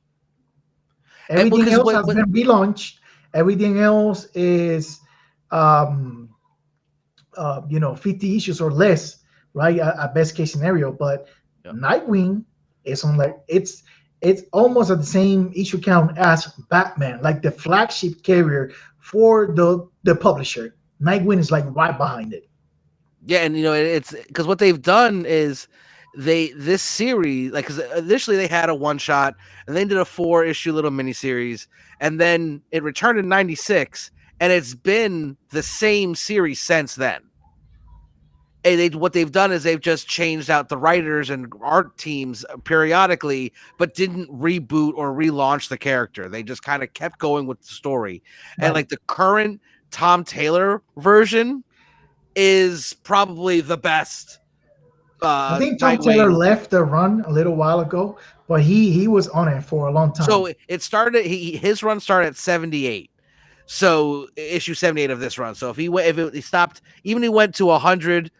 Everything else has been relaunched. Everything else is 50 issues or less, right? A best case scenario. But Nightwing is on it's almost at the same issue count as Batman, like the flagship carrier for the publisher. Nightwing is like right behind it. Yeah, and it's because what they've done is this series, like, because initially they had a one shot and they did a 4-issue little miniseries, and then it returned in '96, and it's been the same series since then. And what they've done is they've just changed out the writers and art teams periodically, but didn't reboot or relaunch the character. They just kind of kept going with the story. Right. And like the current Tom Taylor version is probably the best. I think Tom Taylor left the run a little while ago, but he was on it for a long time. So it started. His run started at 78. So issue 78 of this run. So if he stopped, even he went to 100,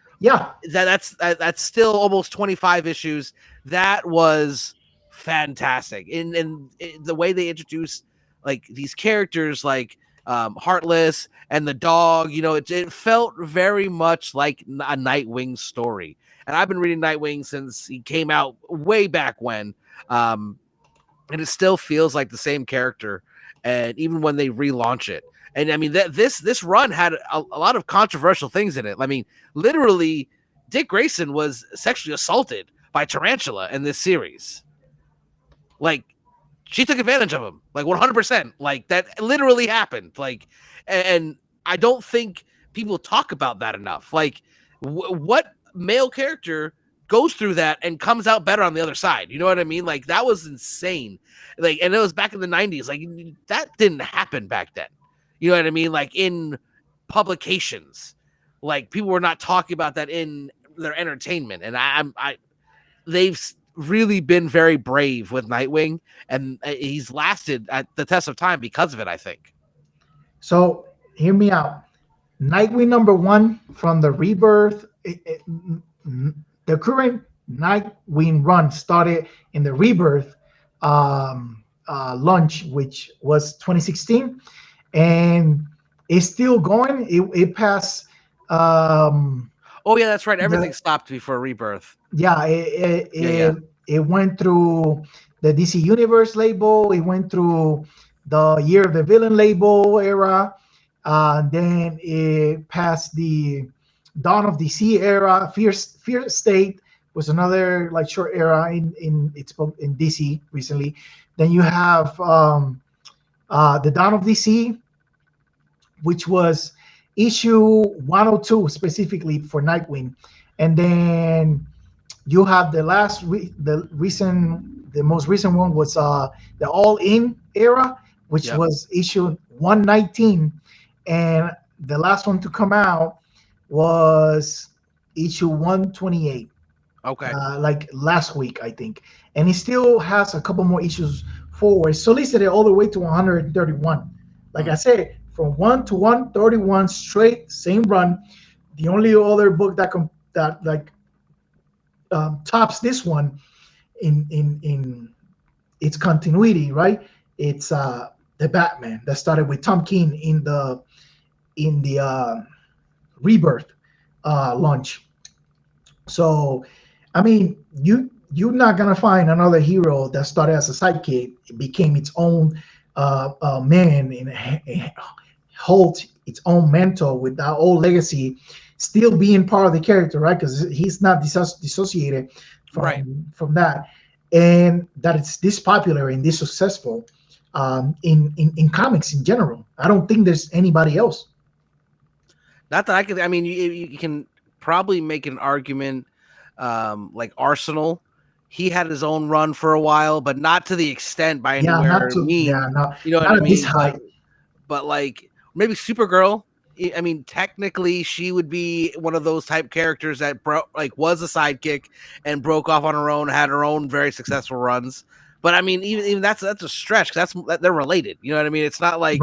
that's still almost 25 issues. That was fantastic. And the way they introduced like these characters, like Heartless and the dog, it felt very much like a Nightwing story. And I've been reading Nightwing since he came out way back when. And it still feels like the same character. And even when they relaunch it, and I mean this run had a lot of controversial things in it. I mean, literally, Dick Grayson was sexually assaulted by Tarantula in this series. Like, she took advantage of him, like 100%. Like, that literally happened. Like, and I don't think people talk about that enough. Like, what male character goes through that and comes out better on the other side? You know what I mean? Like, that was insane. Like, and it was back in the 90s. Like, that didn't happen back then. You know what I mean? Like, in publications, like, people were not talking about that in their entertainment. And they've really been very brave with Nightwing, and he's lasted at the test of time because of it, I think. So hear me out. Nightwing #1 from the Rebirth, the current Nightwing run started in the Rebirth launch, which was 2016, and it's still going. It passed. Oh yeah, that's right. Everything stopped before Rebirth. Yeah, it went through the DC Universe label. It went through the Year of the Villain label era. Then it passed the Dawn of DC era. Fear State was another like short era in DC recently. Then you have the Dawn of DC, which was issue 102 specifically for Nightwing, and then you have the most recent one was the All In era, which was issue 119, and the last one to come out was issue 128. Okay. Like last week, I think, and it still has a couple more issues forward, solicited all the way to 131. Like I said, from 1 to 131 straight, same run. The only other book that tops this one in its continuity, right? It's the Batman that started with Tom King in the Rebirth launch. So, I mean, you're not gonna find another hero that started as a sidekick, became its own man, and holds its own mentor with that old legacy, still being part of the character, right? Because he's not dissociated from that, and that it's this popular and this successful in comics in general. I don't think there's anybody else. Not that I could. I mean, you can probably make an argument like Arsenal. He had his own run for a while, but not to the extent by anywhere mean. Yeah, you know what I mean? This height. But like maybe Supergirl. I mean, technically, she would be one of those type characters that was a sidekick and broke off on her own, had her own very successful runs. But I mean, even that's a stretch because they're related. You know what I mean? It's not like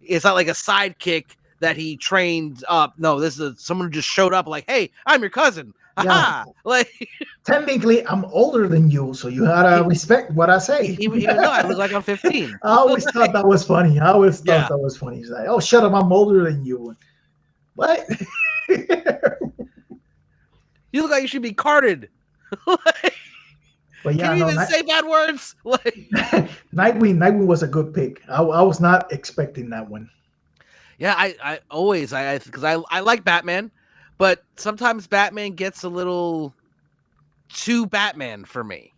it's not like a sidekick that he trained up. No, this is someone who just showed up like, hey, I'm your cousin. Yeah. Like, technically, I'm older than you, so you gotta respect what I say. Even though I look like I'm 15. I always thought that was funny. I always thought that was funny. He's like, oh, shut up, I'm older than you. What? You look like you should be carded. But yeah, can you even say bad words? Like, Nightwing was a good pick. I was not expecting that one. Yeah, I always because I like Batman, but sometimes Batman gets a little too Batman for me.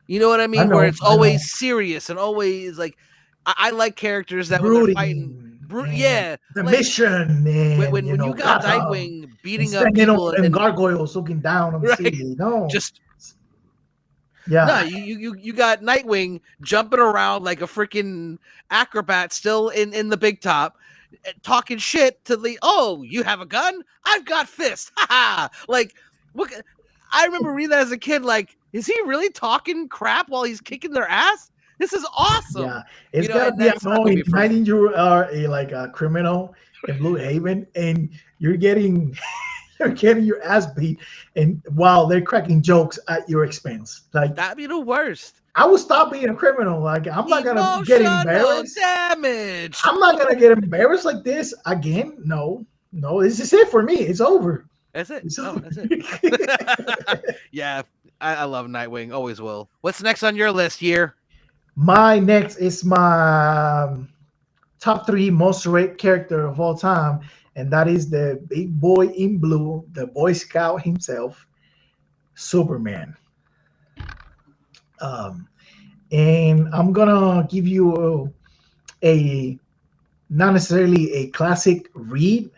You know what I mean? Where it's always serious and always like I like characters that when they're fighting. The mission. When you got Nightwing beating up people and gargoyles looking down on the city. No, no, you got Nightwing jumping around like a freaking acrobat, still in the big top, talking shit to you have a gun? I've got fists. Like, look, I remember reading that as a kid. Like, is he really talking crap while he's kicking their ass? This is awesome. Yeah, it's gotta and be that's not annoying. be for me. Imagine you are a criminal in Blue Haven, and you're getting your ass beat, and while they're cracking jokes at your expense, like That'd be the worst. I would stop being a criminal. Like I'm not gonna get Emotional embarrassed. damage. I'm not gonna get embarrassed like this again. No, this is it for me. It's over. That's it. It's No, over. that's it. Yeah, I love Nightwing. Always will. What's next on your list here? My next is my top 3 most rated character of all time, and that is the big boy in blue, the Boy Scout himself, Superman. And I'm gonna give you a not necessarily a classic read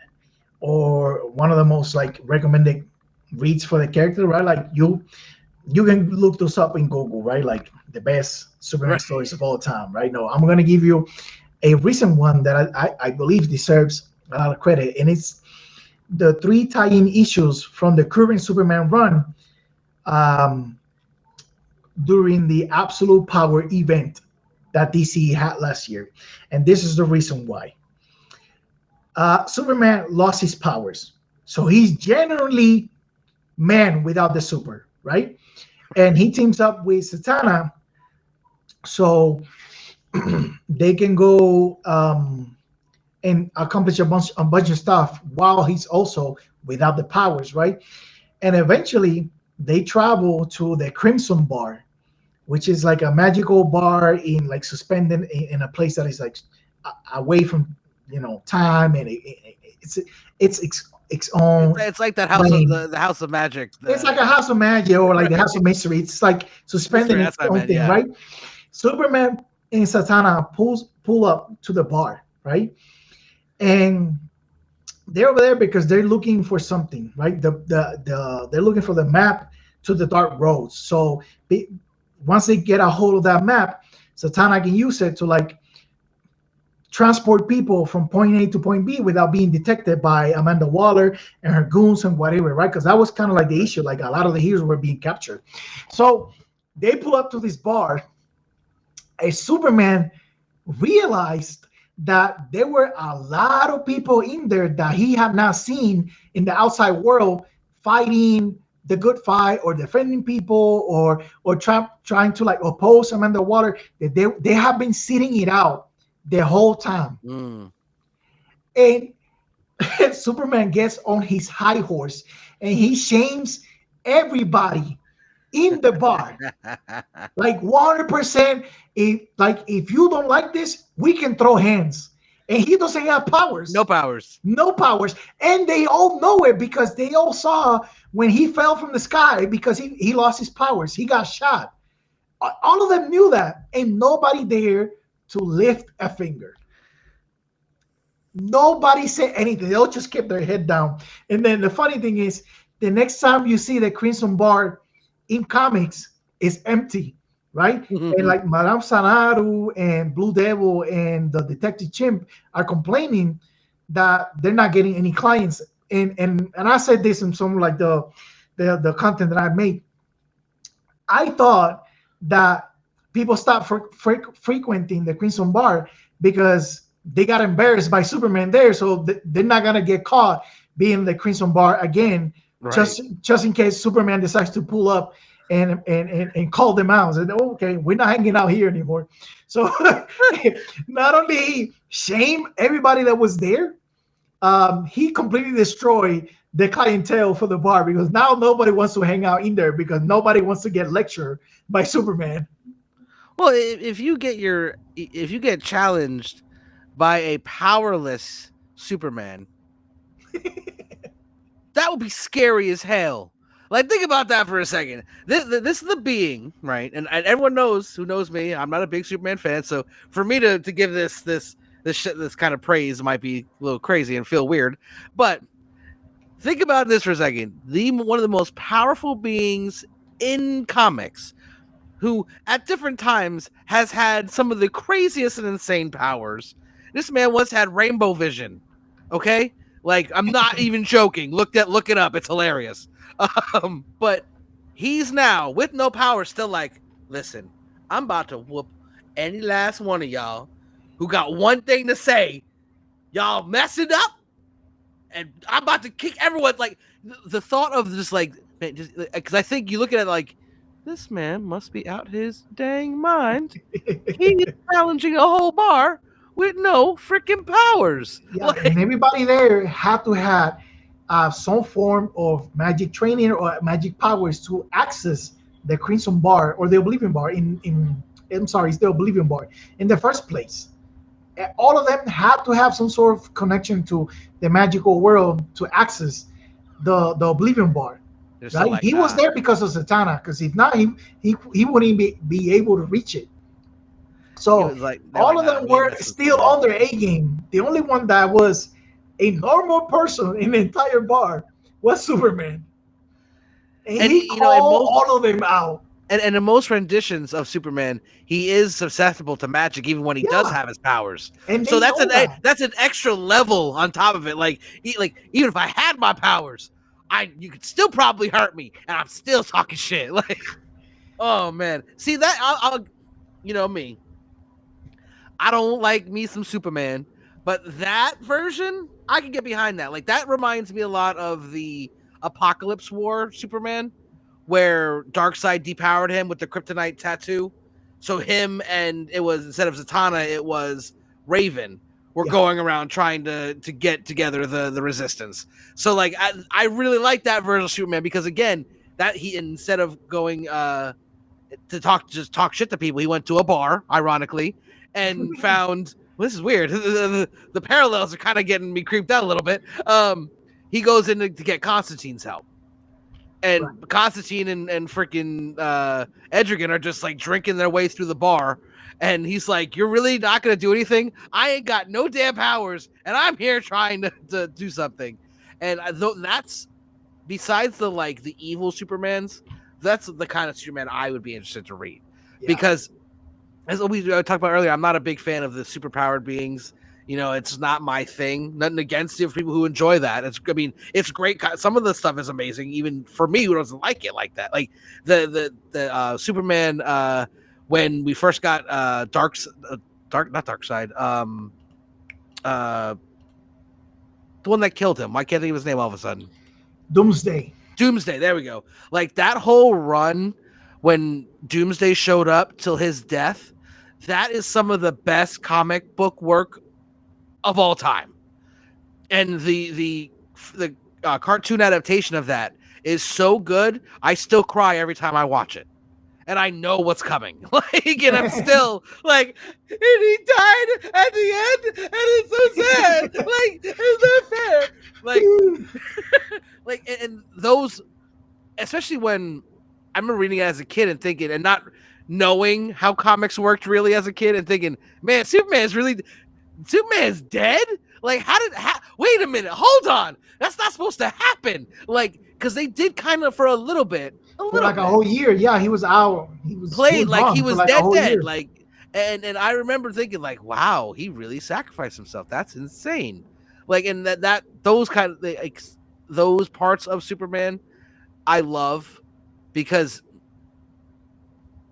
or one of the most like recommended reads for the character, right? Like you can look those up in Google, right? Like the best Superman stories of all time, right? No, I'm gonna give you a recent one that I believe deserves a lot of credit, and it's the 3 tie-in issues from the current Superman run during the Absolute Power event that DC had last year. And this is the reason why. Superman lost his powers. So he's generally man without the super, right? And he teams up with Satana so they can go and accomplish a bunch of stuff while he's also without the powers, right? And eventually they travel to the Crimson Bar, which is like a magical bar in like suspended in a place that is like away from time, and it's its own. It's like that house of the House of Magic. It's like a House of Magic or like the House of Mystery. It's like suspended in its own thing, right? Superman and Satana pull up to the bar, right? And they're over there because they're looking for something, right? They're looking for the map to the Dark Roads. So once they get a hold of that map, Satana can use it to like transport people from point A to point B without being detected by Amanda Waller and her goons and whatever, right? Because that was kind of like the issue. Like a lot of the heroes were being captured. So they pull up to this bar. A Superman realized that there were a lot of people in there that he had not seen in the outside world fighting the good fight or defending people or trying to like oppose Amanda Waller. They have been sitting it out the whole time. And Superman gets on his high horse and he shames everybody in the bar. Like 100%. If you don't like this, we can throw hands. And he doesn't have powers. No powers. And they all know it because they all saw when he fell from the sky because he lost his powers. He got shot. All of them knew that. And nobody dared to lift a finger. Nobody said anything. They all just kept their head down. And then the funny thing is, the next time you see the Crimson Bar in comics, is empty. Right? And like Madame Sanaru and Blue Devil and the Detective Chimp are complaining that they're not getting any clients. And I said this in some like the content that I made. I thought that people stopped frequenting the Crimson Bar because they got embarrassed by Superman there, so they're not gonna get caught being the Crimson Bar again, right. just in case Superman decides to pull up and call them out and said, oh, okay, we're not hanging out here anymore. So not only shame everybody that was there, he completely destroyed the clientele for the bar because now nobody wants to hang out in there because nobody wants to get lectured by Superman. Well, if you get challenged by a powerless Superman, that would be scary as hell. Like, think about that for a second. This is the being, right? And everyone who knows me, I'm not a big Superman fan. So for me to give this kind of praise might be a little crazy and feel weird. But think about this for a second. One of the most powerful beings in comics, who at different times has had some of the craziest and insane powers. This man once had rainbow vision. Okay? Like, I'm not even joking. Look it up. It's hilarious. But he's now with no power still like, listen, I'm about to whoop any last one of y'all who got one thing to say, y'all messing up, and I'm about to kick everyone. Like the thought of just like, man, just because I think you look at it like, this man must be out his dang mind. He is challenging a whole bar with no freaking powers. Yeah, like, and everybody there had to have some form of magic training or magic powers to access the Crimson Bar or the Oblivion Bar it's the Oblivion Bar in the first place. All of them had to have some sort of connection to the magical world to access the Oblivion Bar. Right? Like, he was there because of Zatanna, because if not, he wouldn't be able to reach it. So all of them were still on their A game. The only one that was a normal person in the entire bar was Superman. And he called all of them out. And in most renditions of Superman, he is susceptible to magic even when he does have his powers. And so that's an extra level on top of it. Like even if I had my powers, you could still probably hurt me, and I'm still talking shit. Like, oh man, see that I'll you know me. I don't like me some Superman, but that version I can get behind that. Like that reminds me a lot of the Apocalypse War Superman, where Darkseid depowered him with the kryptonite tattoo. So him and it was, instead of Zatanna, it was Raven. We're going around trying to get together the resistance. So like I really like that version of Superman because again, that he, instead of going to talk shit to people, he went to a bar, ironically, and found this is weird. The parallels are kind of getting me creeped out a little bit. He goes in to get Constantine's help. And Constantine and freaking Etrigan are just like drinking their way through the bar. And he's like, you're really not going to do anything? I ain't got no damn powers. And I'm here trying to do something. And that's, besides the evil Supermans, that's the kind of Superman I would be interested to read. Yeah. Because, as we talked about earlier, I'm not a big fan of the superpowered beings. You know, it's not my thing. Nothing against you for people who enjoy that. It's great. Some of the stuff is amazing, even for me who doesn't like it like that. Like the Superman when we first got not Darkseid, the one that killed him. I can't think of his name all of a sudden. Doomsday. There we go. Like that whole run when Doomsday showed up till his death. That is some of the best comic book work of all time, and the cartoon adaptation of that is so good. I still cry every time I watch it, and I know what's coming. Like, and I'm still like, and he died at the end, and it's so sad. Like, it's not fair. Like, like, and those, especially when I remember reading it as a kid and thinking, and not knowing how comics worked really as a kid, and thinking, man, Superman's dead? Like, wait a minute, hold on. That's not supposed to happen. Like, because they did kind of for a little bit. A whole year. Yeah, he was out. He was like he was dead. Like, and I remember thinking, like, wow, he really sacrificed himself. That's insane. Like, and that those kind of like those parts of Superman I love, because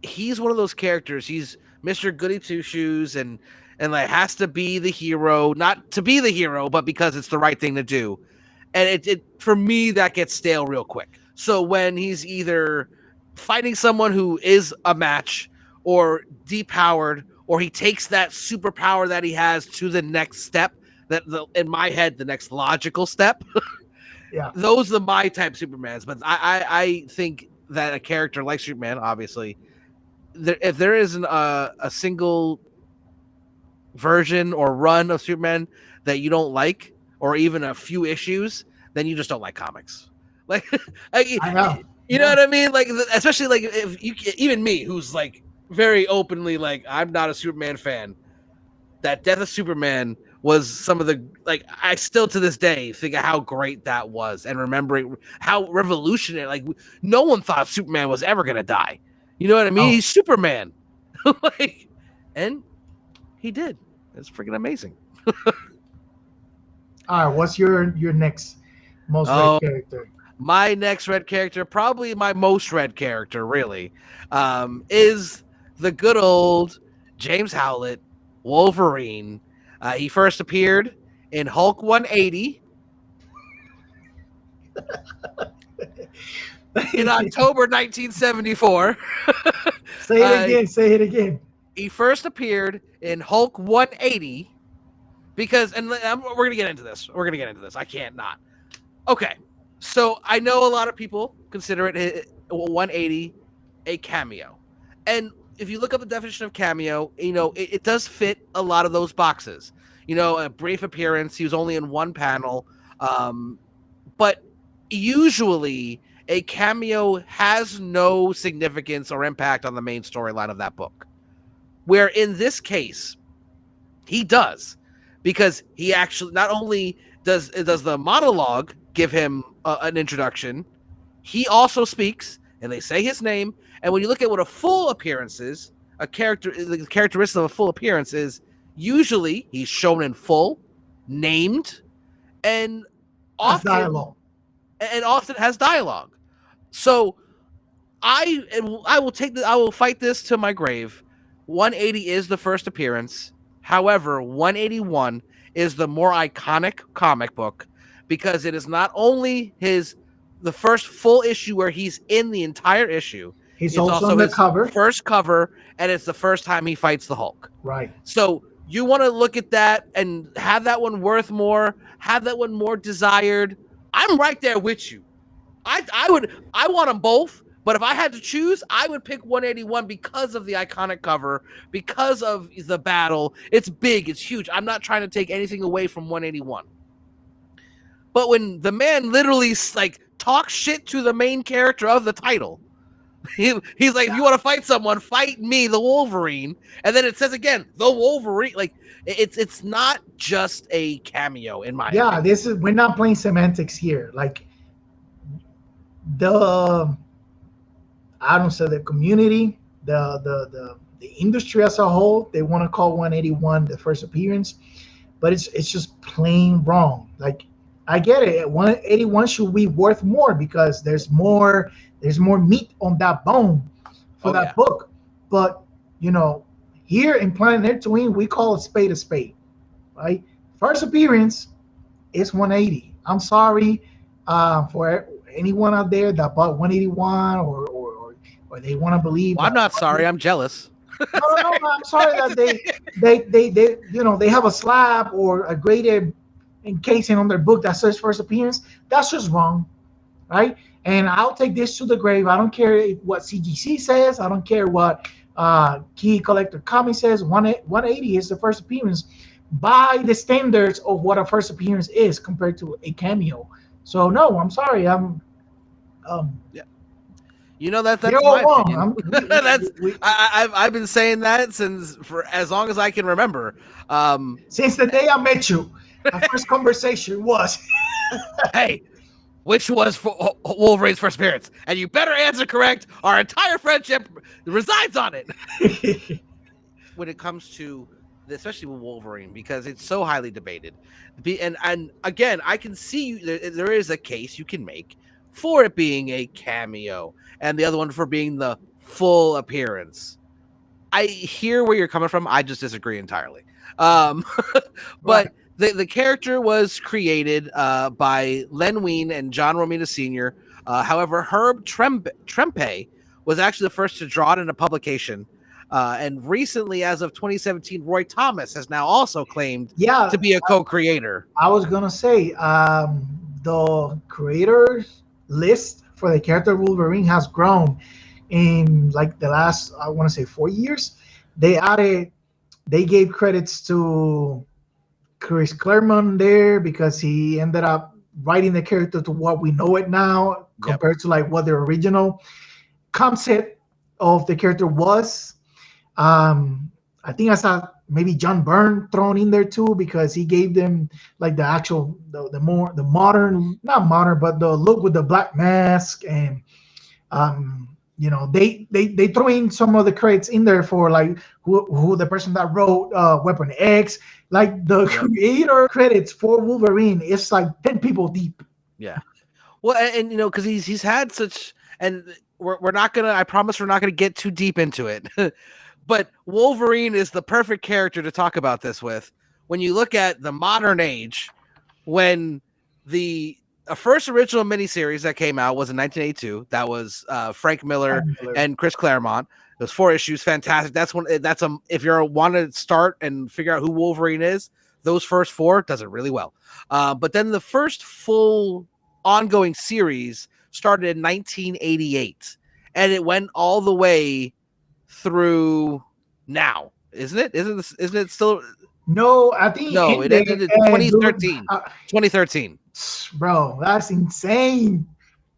he's one of those characters. He's Mr. Goody Two Shoes and like has to be the hero, not to be the hero, but because it's the right thing to do. And it for me, that gets stale real quick. So when he's either fighting someone who is a match or depowered, or he takes that superpower that he has to the next step, in my head, the next logical step. Yeah, those are my type of Supermans. But I think that a character like Superman, obviously, if there isn't a single version or run of Superman that you don't like, or even a few issues, then you just don't like comics. Like, I know. You know what I mean? Like, especially like if you, even me, who's like very openly like, I'm not a Superman fan. That Death of Superman was some of the, like, I still to this day think of how great that was, and remembering how revolutionary. Like, no one thought Superman was ever gonna die. You know what I mean? Oh. He's Superman. Like, and he did. It's freaking amazing. All right, what's your next most red character? My next red character, probably my most red character, really, is the good old James Howlett, Wolverine. He first appeared in Hulk 180 in October 1974. Say it again. Say it again. He first appeared in Hulk 180 because, and we're going to get into this. We're going to get into this. I can't not. Okay. So I know a lot of people consider it 180 a cameo. And if you look up the definition of cameo, it does fit a lot of those boxes. A brief appearance. He was only in one panel. But usually a cameo has no significance or impact on the main storyline of that book. Where in this case, he does. Because he actually not only does the monologue give him an introduction, he also speaks, and they say his name. And when you look at what a full appearance is, the characteristic of a full appearance is usually he's shown in full, named, and often has dialogue. So I will fight this to my grave. 180 is the first appearance. However, 181 is the more iconic comic book because it is not only the first full issue where he's in the entire issue. It's also on the cover. First cover, and it's the first time he fights the Hulk. Right. So you want to look at that and have that one worth more, have that one more desired. I'm right there with you. I want them both, but if I had to choose, I would pick 181 because of the iconic cover, because of the battle. It's big, it's huge. I'm not trying to take anything away from 181. But when the man literally talks shit to the main character of the title, he's like, if you want to fight someone, fight me, the Wolverine. And then it says again, the Wolverine. It's not just a cameo in my opinion. We're not playing semantics here. The community, the industry as a whole, they want to call 181 the first appearance, but it's just plain wrong. I get it. 181 should be worth more because there's more meat on that bone for that book. But here in Planet Nerdtooine, we call a spade, right? First appearance is 180. I'm sorry for anyone out there that bought 181 or they want to believe. Well, I'm not sorry. I'm jealous. No, I'm sorry that they have a slab or a graded encasing on their book that says first appearance. That's just wrong, right? And I'll take this to the grave. I don't care what CGC says. I don't care what Key Collector Comics says. 180 is the first appearance by the standards of what a first appearance is compared to a cameo. So no, I'm sorry. That's my opinion. I've been saying that for as long as I can remember. Since the day I met you, our first conversation was, hey, which was for Wolverine's first appearance? And you better answer correct. Our entire friendship resides on it. When it comes to, especially with Wolverine, because it's so highly debated. And again, I can see there is a case you can make for it being a cameo, and the other one for being the full appearance. I hear where you're coming from. I just disagree entirely. But the character was created by Len Wein and John Romita Sr. However, Herb Trempe was actually the first to draw it in a publication. And recently, as of 2017, Roy Thomas has now also claimed to be a co-creator. I was going to say, the creators list for the character Wolverine has grown in the last, I want to say 4 years. They gave credits to Chris Claremont there because he ended up writing the character to what we know it now compared to what the original concept of the character was. I think I saw maybe John Byrne thrown in there too because he gave them the actual the modern, not modern, but the look with the black mask, and they throw in some of the credits in there for who the person that wrote Weapon X, the creator credits for Wolverine is 10 people deep. Yeah, well, and because he's had such, and we're not gonna, I promise we're not gonna get too deep into it. But Wolverine is the perfect character to talk about this with. When you look at the modern age, when the first original miniseries that came out was in 1982, that was Frank Miller and Chris Claremont. Those 4 issues, fantastic. If you're want to start and figure out who Wolverine is, those first 4 does it really well. But then the first full ongoing series started in 1988, and it went all the way through now, isn't it? Isn't it still? No, I think it ended in 2013. 2013. Bro, that's insane.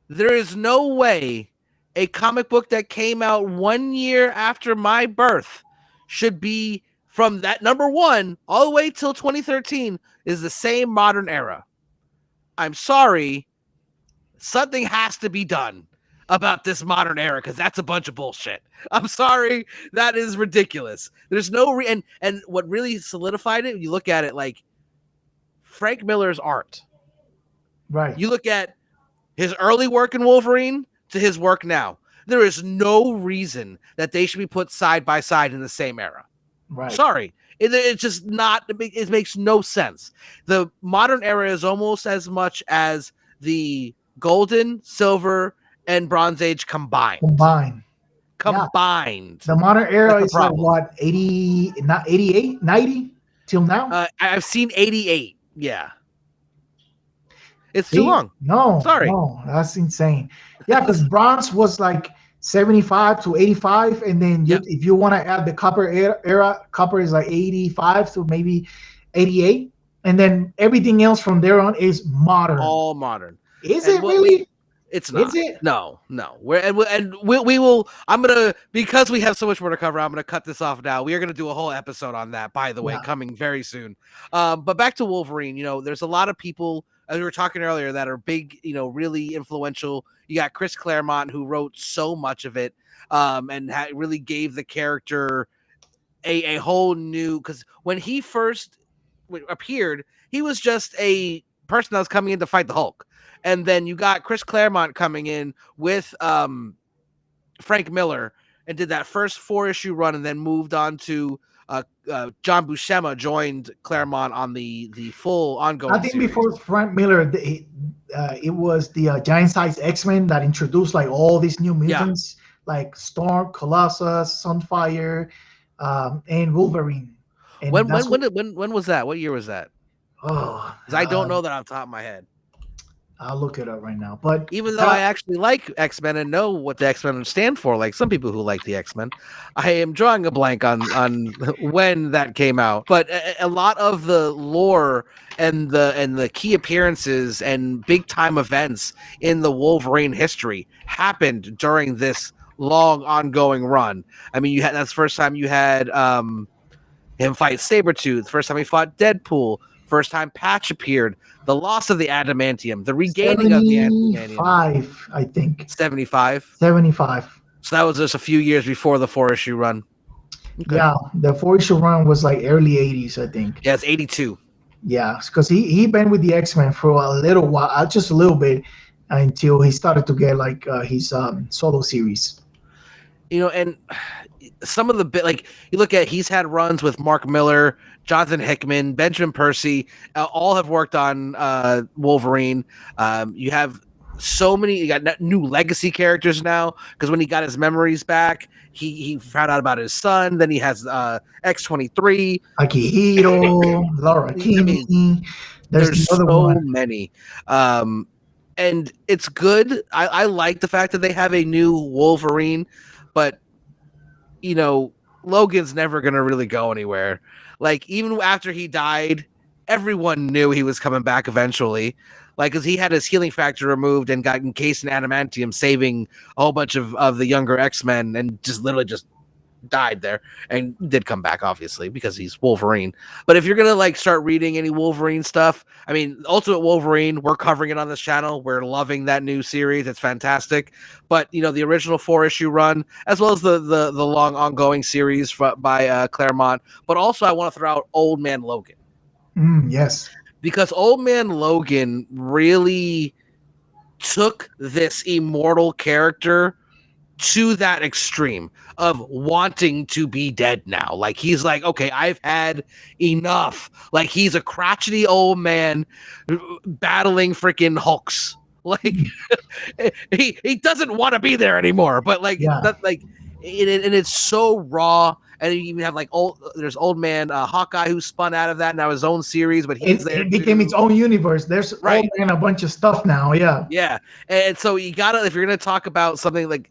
There is no way a comic book that came out 1 year after my birth should be from that number 1 all the way till 2013 is the same modern era. I'm sorry. Something has to be done about this modern era because that's a bunch of bullshit. I'm sorry. That is ridiculous. There's no and what really solidified it, you look at it like Frank Miller's art. Right. You look at his early work in Wolverine to his work now. There is no reason that they should be put side by side in the same era. Right. Sorry. It's just not, it makes no sense. The modern era is almost as much as the Golden, Silver, and Bronze Age combined. Yeah. The modern era is like what, 80, not 88, 90 till now? I've seen 88. Yeah. It's too long. No, sorry. No, that's insane. Yeah, because bronze was like 75 to 85, and then if you want to add the copper era, copper is like 85 to maybe 88, and then everything else from there on is modern. All modern. Is it really? It's not. Is it? No. We will. I'm gonna, because we have so much more to cover, I'm gonna cut this off now. We are gonna do a whole episode on that, by the way, coming very soon. But back to Wolverine. There's a lot of people, as we were talking earlier, that are big, really influential. You got Chris Claremont, who wrote so much of it, and really gave the character a whole new. Because when he first appeared, he was just a person that was coming in to fight the Hulk. And then you got Chris Claremont coming in with Frank Miller and did that first 4-issue run, and then moved on to John Buscema joined Claremont on the full ongoing. I think before Frank Miller, it was the Giant Size X-Men that introduced like all these new mutants, like Storm, Colossus, Sunfire, and Wolverine. And when was that? What year was that? Oh, I don't know that off the top of my head. I'll look it up right now. But even though I actually like X-Men and know what the X-Men stand for, like some people who like the X-Men, I am drawing a blank on when that came out. But a lot of the lore and the key appearances and big time events in the Wolverine history happened during this long ongoing run. I mean, that's the first time you had him fight Sabretooth, first time he fought Deadpool, first time Patch appeared, the loss of the adamantium, the regaining of the adamantium. 75, I think. 75? 75. So that was just a few years before the 4-issue run. Okay. Yeah, the 4-issue run was like early 80s, I think. Yeah, it's 82. Yeah, because he been with the X-Men for a little while, just a little bit, until he started to get like his solo series. And some of the like you look at, he's had runs with Mark Miller, Jonathan Hickman, Benjamin Percy, all have worked on Wolverine. You have so many. You got new legacy characters now, because when he got his memories back, he found out about his son. Then he has X-23, Akihiro, Laura Kinney. There's so many. And it's good. I like the fact that they have a new Wolverine, but Logan's never going to really go anywhere. Like, even after he died, everyone knew he was coming back eventually. Like, because he had his healing factor removed and got encased in adamantium, saving a whole bunch of the younger X-Men, and just literally just died there, and did come back, obviously, because he's Wolverine. But if you're going to, like, start reading any Wolverine stuff, I mean, Ultimate Wolverine, we're covering it on this channel. We're loving that new series. It's fantastic. But, the original 4-issue run, as well as the long ongoing series by Claremont. But also, I want to throw out Old Man Logan. Yes. Because Old Man Logan really took this immortal character to that extreme of wanting to be dead now. Like he's like, okay, I've had enough. Like he's a crotchety old man battling freaking Hulks. Like he doesn't want to be there anymore. But like that, like and it's so raw. And you even have like there's old man Hawkeye who spun out of that now his own series, but it became its own universe. There's old man a bunch of stuff now. Yeah. And so you gotta, if you're gonna talk about something like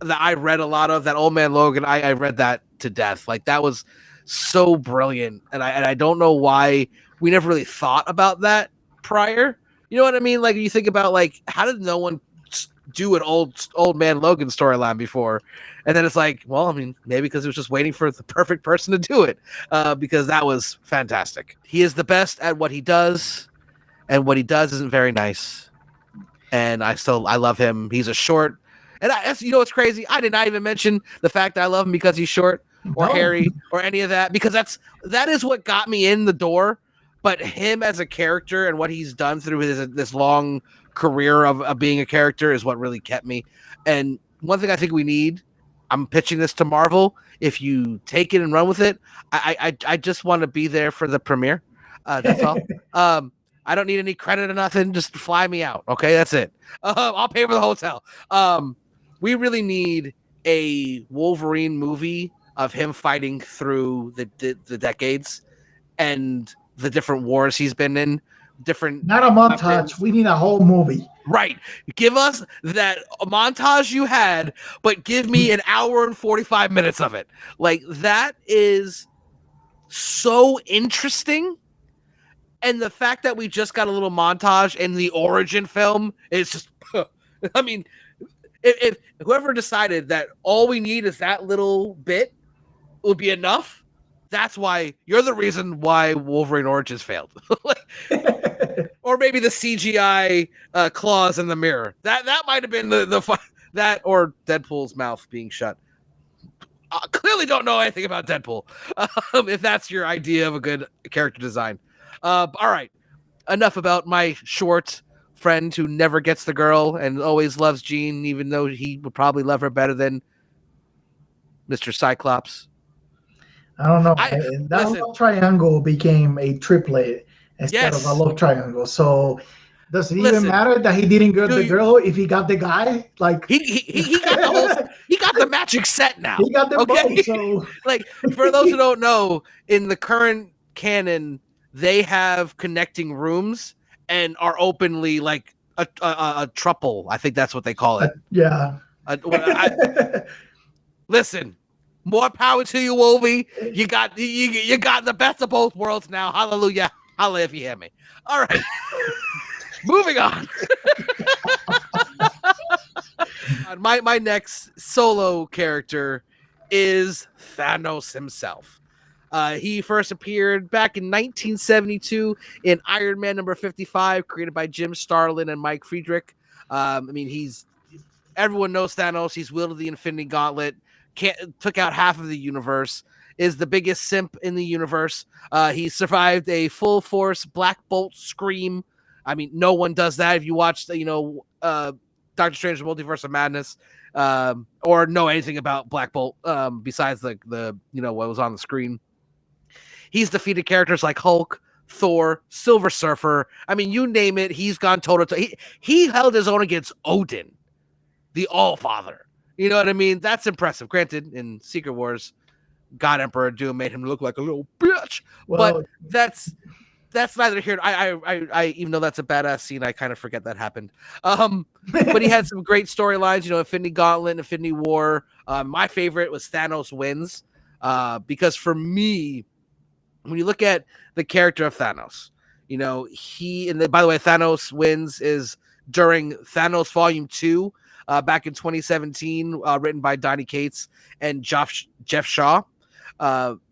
that I read a lot of, that Old Man Logan, I read that to death. Like that was so brilliant. And I don't know why we never really thought about that prior. You know what I mean? Like you think about like, how did no one do an old man Logan storyline before? And then it's like, well, I mean, maybe because it was just waiting for the perfect person to do it, because that was fantastic. He is the best at what he does, and what he does isn't very nice. And I love him. He's a short. And you know what's crazy? I did not even mention the fact that I love him because he's short or hairy or any of that, because that is what got me in the door. But him as a character and what he's done through this long career of being a character is what really kept me. And one thing I think we need, I'm pitching this to Marvel. If you take it and run with it, I just want to be there for the premiere. That's all. I don't need any credit or nothing. Just fly me out. Okay, that's it. I'll pay for the hotel. We really need a Wolverine movie of him fighting through the decades and the different wars he's been in. Not a montage. We need a whole movie. Right. Give us that montage you had, but give me an hour and 45 minutes of it. Like that is so interesting. And the fact that we just got a little montage in the origin film is just, I mean, if whoever decided that all we need is that little bit would be enough, that's why you're the reason why Wolverine Origins failed. Or maybe the CGI claws in the mirror. That might have been that, or Deadpool's mouth being shut. Clearly don't know anything about Deadpool. If that's your idea of a good character design. All right. Enough about my short friend who never gets the girl and always loves Jean, even though he would probably love her better than Mr. Cyclops. I don't know. That love triangle became a triplet instead of a love triangle. So does it even matter that he didn't get the girl if he got the guy? Like he got the whole he got the matching set now. He got them both. So like for those who don't know, in the current canon, they have connecting rooms and are openly like a throuple. I think that's what they call it. Listen, more power to you, Wolvie. You got the best of both worlds now. Hallelujah. Holla if you hear me. All right. Moving on. My next solo character is Thanos himself. He first appeared back in 1972 in Iron Man number 55, created by Jim Starlin and Mike Friedrich. I mean, everyone knows Thanos. He's wielded the Infinity Gauntlet, took out half of the universe, is the biggest simp in the universe. He survived a full force Black Bolt scream. I mean, no one does that. If you watch, Doctor Strange: Multiverse of Madness, or know anything about Black Bolt, besides the what was on the screen. He's defeated characters like Hulk, Thor, Silver Surfer. I mean, you name it, he's gone toe-to-toe. He held his own against Odin, the All-Father. You know what I mean? That's impressive. Granted, in Secret Wars, God Emperor Doom made him look like a little bitch. Well, but that's neither here. I even though that's a badass scene, I kind of forget that happened. But he had some great storylines, Infinity Gauntlet, Infinity War. My favorite was Thanos Wins, because for me, when you look at the character of Thanos, by the way, Thanos Wins is during Thanos Volume 2, back in 2017, written by Donny Cates and Jeff Shaw.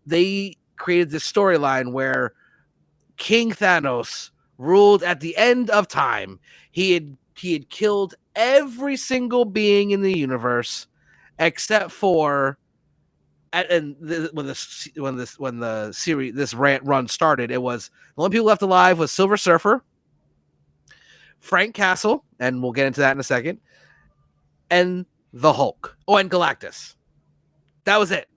They created this storyline where King Thanos ruled at the end of time. He had killed every single being in the universe except for when the series, this run started, it was the only people left alive was Silver Surfer, Frank Castle, and we'll get into that in a second, and the Hulk. Oh, and Galactus. That was it.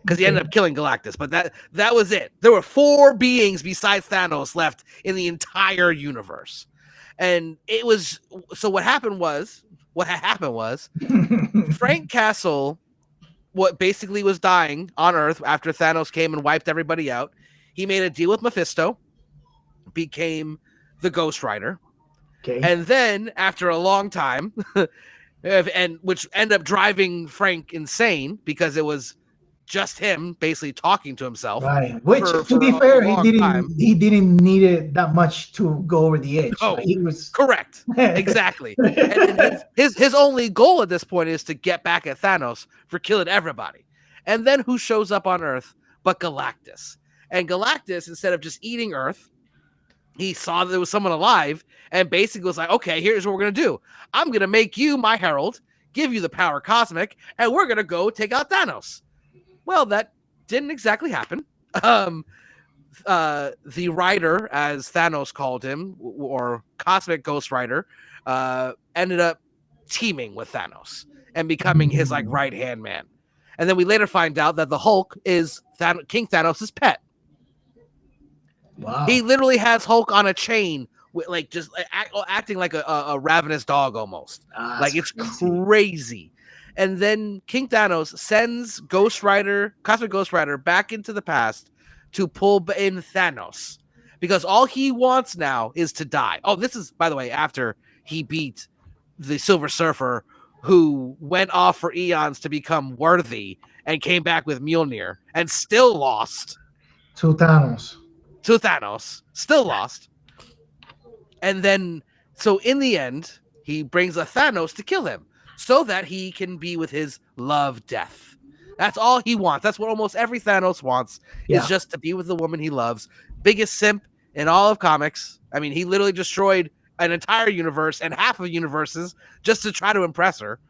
Because he ended up killing Galactus, but that was it. There were 4 beings besides Thanos left in the entire universe. And it was so what happened was Frank Castle, what basically was dying on Earth after Thanos came and wiped everybody out. He made a deal with Mephisto, became the Ghost Rider. Okay. And then after a long time, and which ended up driving Frank insane because it was just him basically talking to himself. Right. Which, to be fair, he didn't need it that much to go over the edge. Oh, he was correct. Exactly. And his only goal at this point is to get back at Thanos for killing everybody. And then who shows up on Earth but Galactus? And Galactus, instead of just eating Earth, he saw that there was someone alive and basically was like, okay, here's what we're going to do. I'm going to make you my herald, give you the power cosmic, and we're going to go take out Thanos. Well, that didn't exactly happen. The Rider, as Thanos called him, or Cosmic Ghost Rider, ended up teaming with Thanos and becoming his like right-hand man. And then we later find out that the Hulk is King Thanos' pet. Wow. He literally has Hulk on a chain, with like just acting like a ravenous dog almost. Like it's crazy. And then King Thanos sends Cosmic Ghost Rider, back into the past to pull in Thanos because all he wants now is to die. Oh, this is, by the way, after he beat the Silver Surfer, who went off for eons to become worthy and came back with Mjolnir and still lost. To Thanos. Still lost. And then, so in the end, he brings a Thanos to kill him so that he can be with his love death. That's all he wants. That's what almost every Thanos wants, is just to be with the woman he loves. Biggest simp in all of comics. I mean, he literally destroyed an entire universe and half of universes just to try to impress her.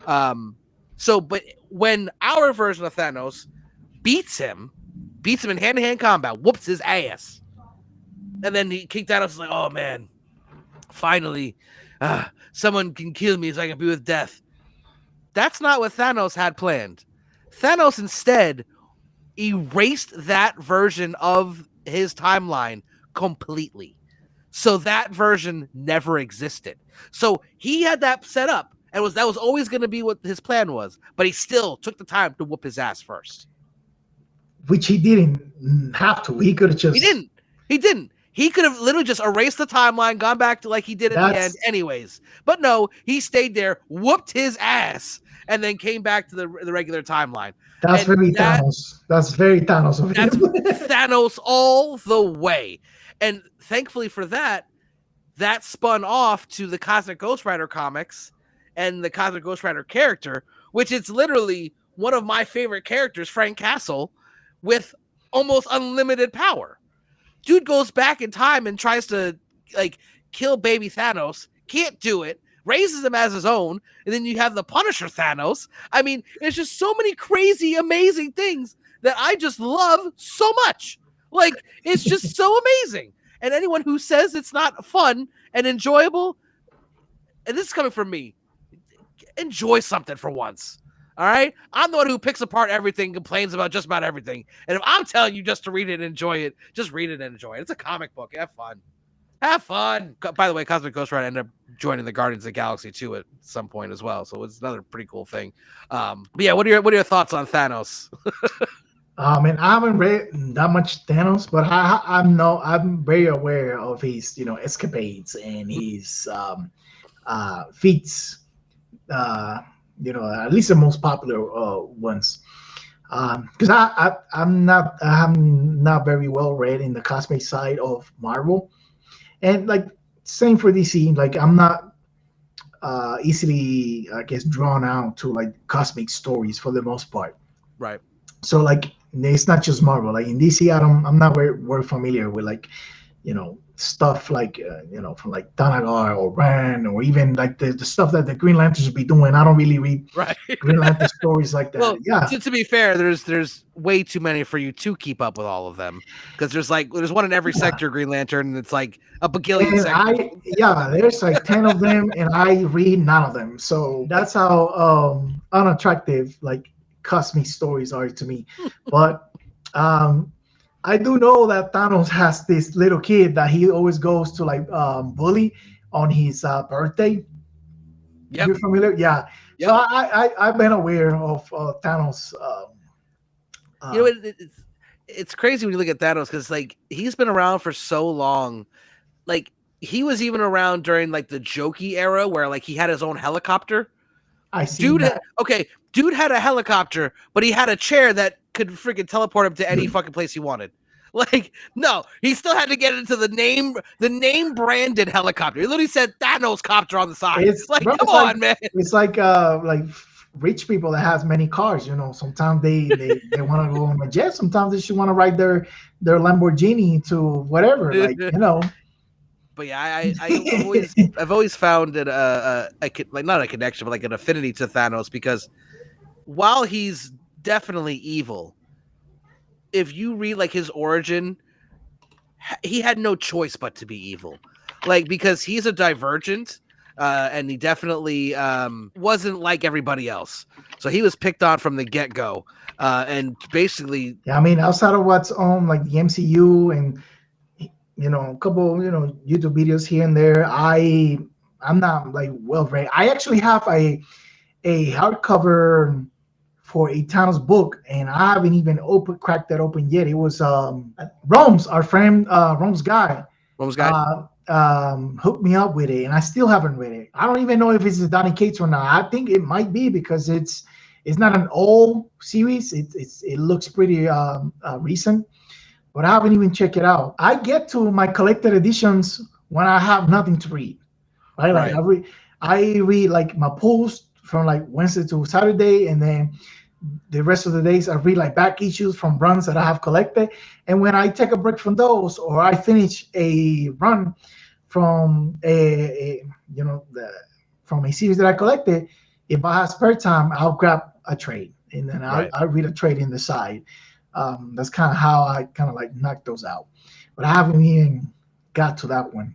But when our version of Thanos beats him in hand-to-hand combat, whoops his ass. And then King Thanos is like, oh man, finally, someone can kill me so I can be with death. That's not what Thanos had planned. Thanos instead erased that version of his timeline completely. So that version never existed. So he had that set up, and that was always going to be what his plan was, but he still took the time to whoop his ass first. Which he didn't have to. He could have just... He didn't. He could have literally just erased the timeline, gone back to like he did at the end anyways. But no, he stayed there, whooped his ass, and then came back to the regular timeline. That's very Thanos. That's very Thanos of him. That's Thanos all the way. And thankfully for that spun off to the Cosmic Ghost Rider comics and the Cosmic Ghost Rider character, which is literally one of my favorite characters, Frank Castle, with almost unlimited power. Dude goes back in time and tries to like kill baby Thanos, can't do it, raises him as his own, and then you have the Punisher Thanos. I mean, it's just so many crazy, amazing things that I just love so much. Like, it's just so amazing. And anyone who says it's not fun and enjoyable, and this is coming from me, enjoy something for once. All right? I'm the one who picks apart everything, complains about just about everything. And if I'm telling you just to read it and enjoy it, just read it and enjoy it. It's a comic book. Have fun. Have fun. By the way, Cosmic Ghost Rider ended up joining the Guardians of the Galaxy too at some point as well. So it's another pretty cool thing. But yeah, what are your thoughts on Thanos? Man, I haven't read that much Thanos, but I'm very aware of his escapades and his feats. At least the most popular ones. Because I'm not very well read in the cosmic side of Marvel, and like same for DC. Like I'm not easily, I guess, drawn out to like cosmic stories for the most part. Right. So like it's not just Marvel. Like in DC, I'm not very familiar with like stuff like from like Danagar or Ran, or even like the stuff that the Green Lanterns be doing. I don't really read Green Lantern stories like that. Well, yeah. To be fair, there's way too many for you to keep up with all of them, because there's one in every sector Green Lantern, and it's like a bagillion sectors. There's like 10 of them, and I read none of them. So that's how unattractive like cosmic stories are to me. But I do know that Thanos has this little kid that he always goes to like bully on his birthday. Yep. You're familiar? Yeah. Yep. So I've been aware of Thanos. It's crazy when you look at Thanos, because like he's been around for so long. Like he was even around during like the jokey era where like he had his own helicopter. I see. Dude had a helicopter, but he had a chair that could freaking teleport him to any fucking place he wanted. Like, no, he still had to get into the name branded helicopter. He literally said Thanos copter on the side. It's like, come on, man. It's like rich people that has many cars. Sometimes they want to go on a jet. Sometimes they should want to ride their Lamborghini to whatever. Like, But yeah, I've always found that not a connection, but like an affinity to Thanos, because while he's definitely evil, if you read like his origin, he had no choice but to be evil, like because he's a divergent, and he definitely wasn't like everybody else. So he was picked on from the get-go, and basically, I mean, outside of what's on like the MCU and a couple, YouTube videos here and there, I'm not like well read. I actually have a hardcover for a Thanos book, and I haven't even cracked that open yet. It was Romez, our friend, Romez guy. Hooked me up with it, and I still haven't read it. I don't even know if it's a Donny Cates or not. I think it might be, because it's not an old series. It looks pretty recent. But I haven't even checked it out. I get to my collected editions when I have nothing to read, right? Like I read like my post from like Wednesday to Saturday, and then the rest of the days I read like back issues from runs that I have collected. And when I take a break from those, or I finish a run from from a series that I collected, if I have spare time, I'll grab a trade, and then I'll read a trade in the side. That's kind of how I kind of like knock those out, but I haven't even got to that one.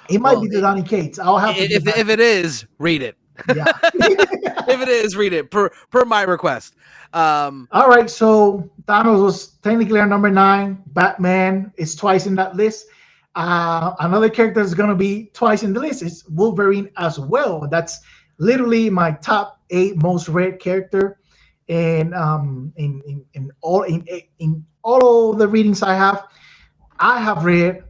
It might be the Donny Cates. I'll have to if it is, read it. Yeah. If it is, read it per my request. All right, so Thanos was technically our number 9. Batman is twice in that list. Another character that's gonna be twice in the list is Wolverine as well. That's literally my top 8 most read character. And in all the readings I have read,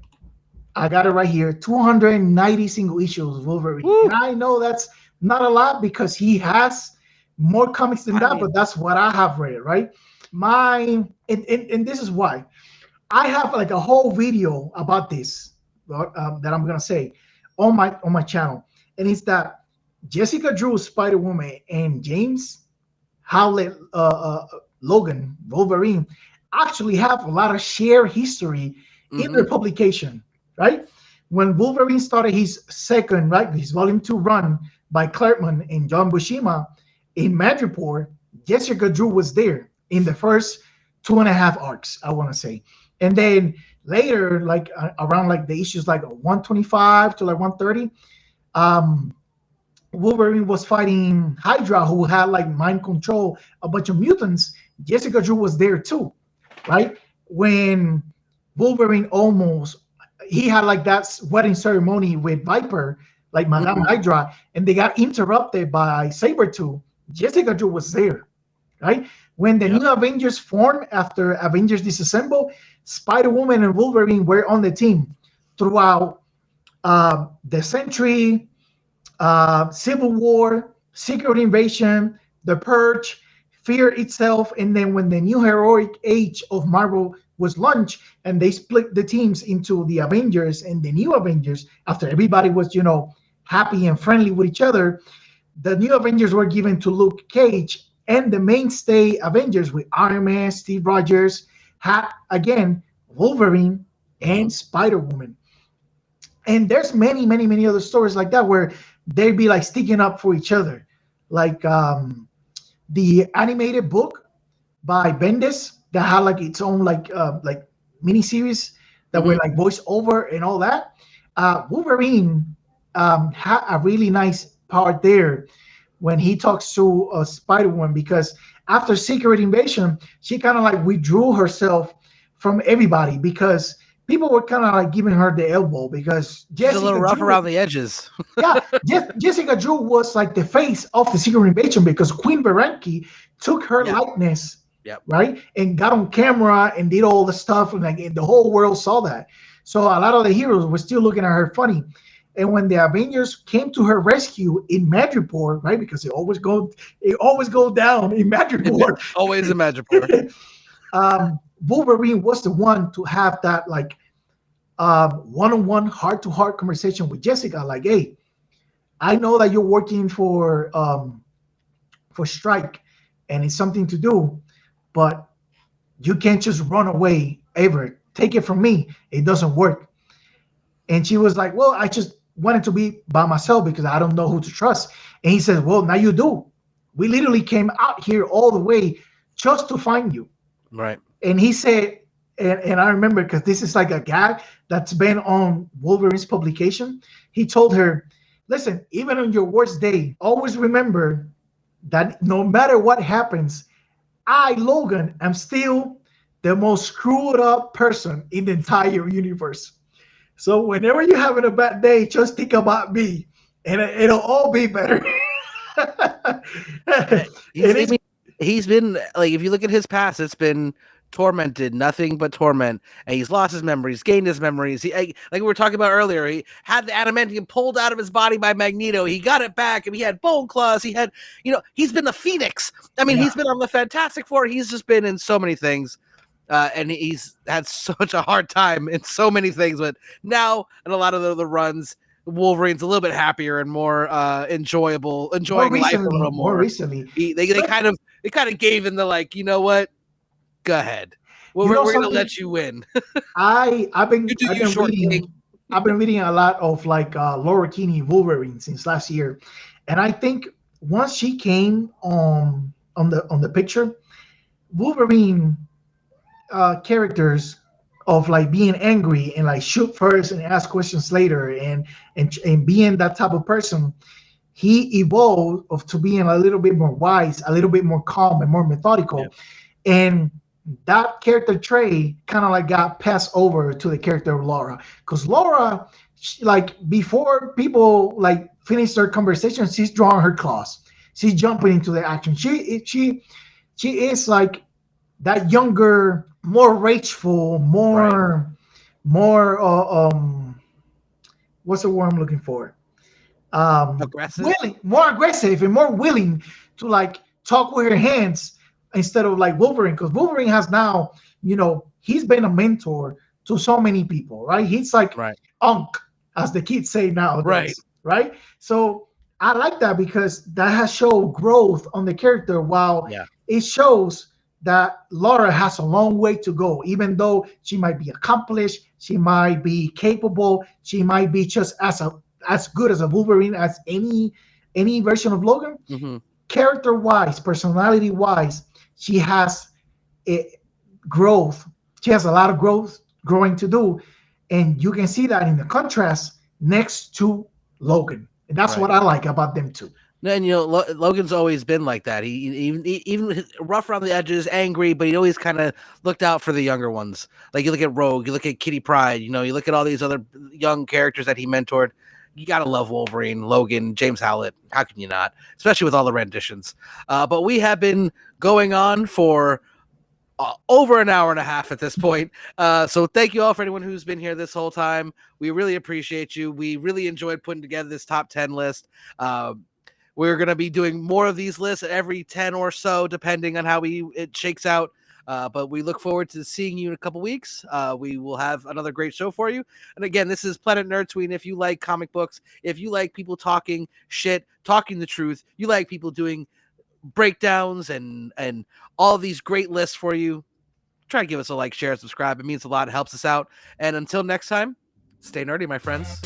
I got it right here, 290 single issues of Wolverine. Woo! And I know that's not a lot, because he has more comics than that, but that's what I have read, right? And this is why I have like a whole video about this that I'm gonna say on my channel, and it's that Jessica Drew, Spider-Woman, and James Howlett, Logan, Wolverine, actually have a lot of shared history in their publication, right? When Wolverine started his his volume 2 run by Claremont and John Buscema in Madripoor, Jessica Drew was there in the first 2.5 arcs, I want to say. And then later, like around like the issues like 125 to like 130, Wolverine was fighting Hydra, who had like mind control a bunch of mutants. Jessica Drew was there too, right? When Wolverine he had like that wedding ceremony with Viper, like Madame Hydra, and they got interrupted by Sabretooth. Jessica Drew was there, right? When the new Avengers formed after Avengers Disassemble, Spider-Woman and Wolverine were on the team throughout the Century, Civil War, Secret Invasion, The Purge, Fear itself, and then when the new heroic age of Marvel was launched, and they split the teams into the Avengers and the new Avengers after everybody was, happy and friendly with each other, the new Avengers were given to Luke Cage, and the mainstay Avengers with Iron Man, Steve Rogers, had again Wolverine and Spider-Woman. And there's many other stories like that where they'd be like sticking up for each other. Like the animated book by Bendis that had like its own like miniseries that were like voice over and all that. Wolverine had a really nice part there when he talks to Spider-Woman, because after Secret Invasion, she kind of like withdrew herself from everybody because people were kind of like giving her the elbow because She's a little rough around the edges. Yeah, Jessica Drew was like the face of the Secret Invasion because Queen Berenki took her likeness, right, and got on camera and did all the stuff, and like and the whole world saw that. So a lot of the heroes were still looking at her funny. And when the Avengers came to her rescue in Madripoor, right, because it always go down in Madripoor. Always in Madripoor. Wolverine was the one to have that like one-on-one, heart-to-heart conversation with Jessica. Like, hey, I know that you're working for Strike, and it's something to do, but you can't just run away ever. Take it from me, it doesn't work. And she was like, well, I just wanted to be by myself because I don't know who to trust. And he says, well, now you do. We literally came out here all the way just to find you. Right. And he said, and I remember because this is like a gag that's been on Wolverine's publication. He told her, listen, even on your worst day, always remember that no matter what happens, I, Logan, am still the most screwed up person in the entire universe. So whenever you're having a bad day, just think about me, and it'll all be better. He's been like, if you look at his past, it's been tormented, nothing but torment, and he's lost his memories, gained his memories. He, like we were talking about earlier, he had the adamantium pulled out of his body by Magneto. He got it back, and he had bone claws. He had, he's been the Phoenix. I mean, he's been on the Fantastic Four. He's just been in so many things. And he's had such a hard time in so many things, but now in a lot of the runs, Wolverine's a little bit happier and more enjoying life a little more. More recently, they kind of gave him the like, you know what? Go ahead. Well, we're gonna let you win. I've been reading a lot of like Laura Kinney Wolverine since last year, and I think once she came on the picture, Wolverine characters of like being angry and like shoot first and ask questions later and being that type of person, he evolved to being a little bit more wise, a little bit more calm and more methodical. And that character trait kind of like got passed over to the character of Laura, because Laura, like before people like finish their conversation, she's drawing her claws, she's jumping into the action. She is like that younger, more rageful, more what's the word I'm looking for? Aggressive, more aggressive and more willing to like talk with her hands instead of like Wolverine, because Wolverine has now, he's been a mentor to so many people, right? He's like Unc, as the kids say now, right? So I like that because that has shown growth on the character, while it shows that Laura has a long way to go, even though she might be accomplished, she might be capable, she might be just as good as a Wolverine as any version of Logan. Mm-hmm. Character-wise, personality-wise, she has growth. She has a lot of growing to do, and you can see that in the contrast next to Logan, and that's what I like about them too. And Logan's always been like that. He even rough around the edges, angry, but he always kind of looked out for the younger ones. Like you look at Rogue, you look at Kitty Pryde, you look at all these other young characters that he mentored. You gotta love Wolverine, Logan, James Howlett. How can you not? Especially with all the renditions. But we have been going on for over an hour and a half at this point. So thank you all for anyone who's been here this whole time. We really appreciate you. We really enjoyed putting together this top 10 list. We're going to be doing more of these lists every 10 or so, depending on how it shakes out. But we look forward to seeing you in a couple weeks. We will have another great show for you. And again, this is Planet Nerdtooine. If you like comic books, if you like people talking shit, talking the truth, you like people doing breakdowns and all these great lists for you, try to give us a like, share, subscribe. It means a lot. It helps us out. And until next time, stay nerdy, my friends.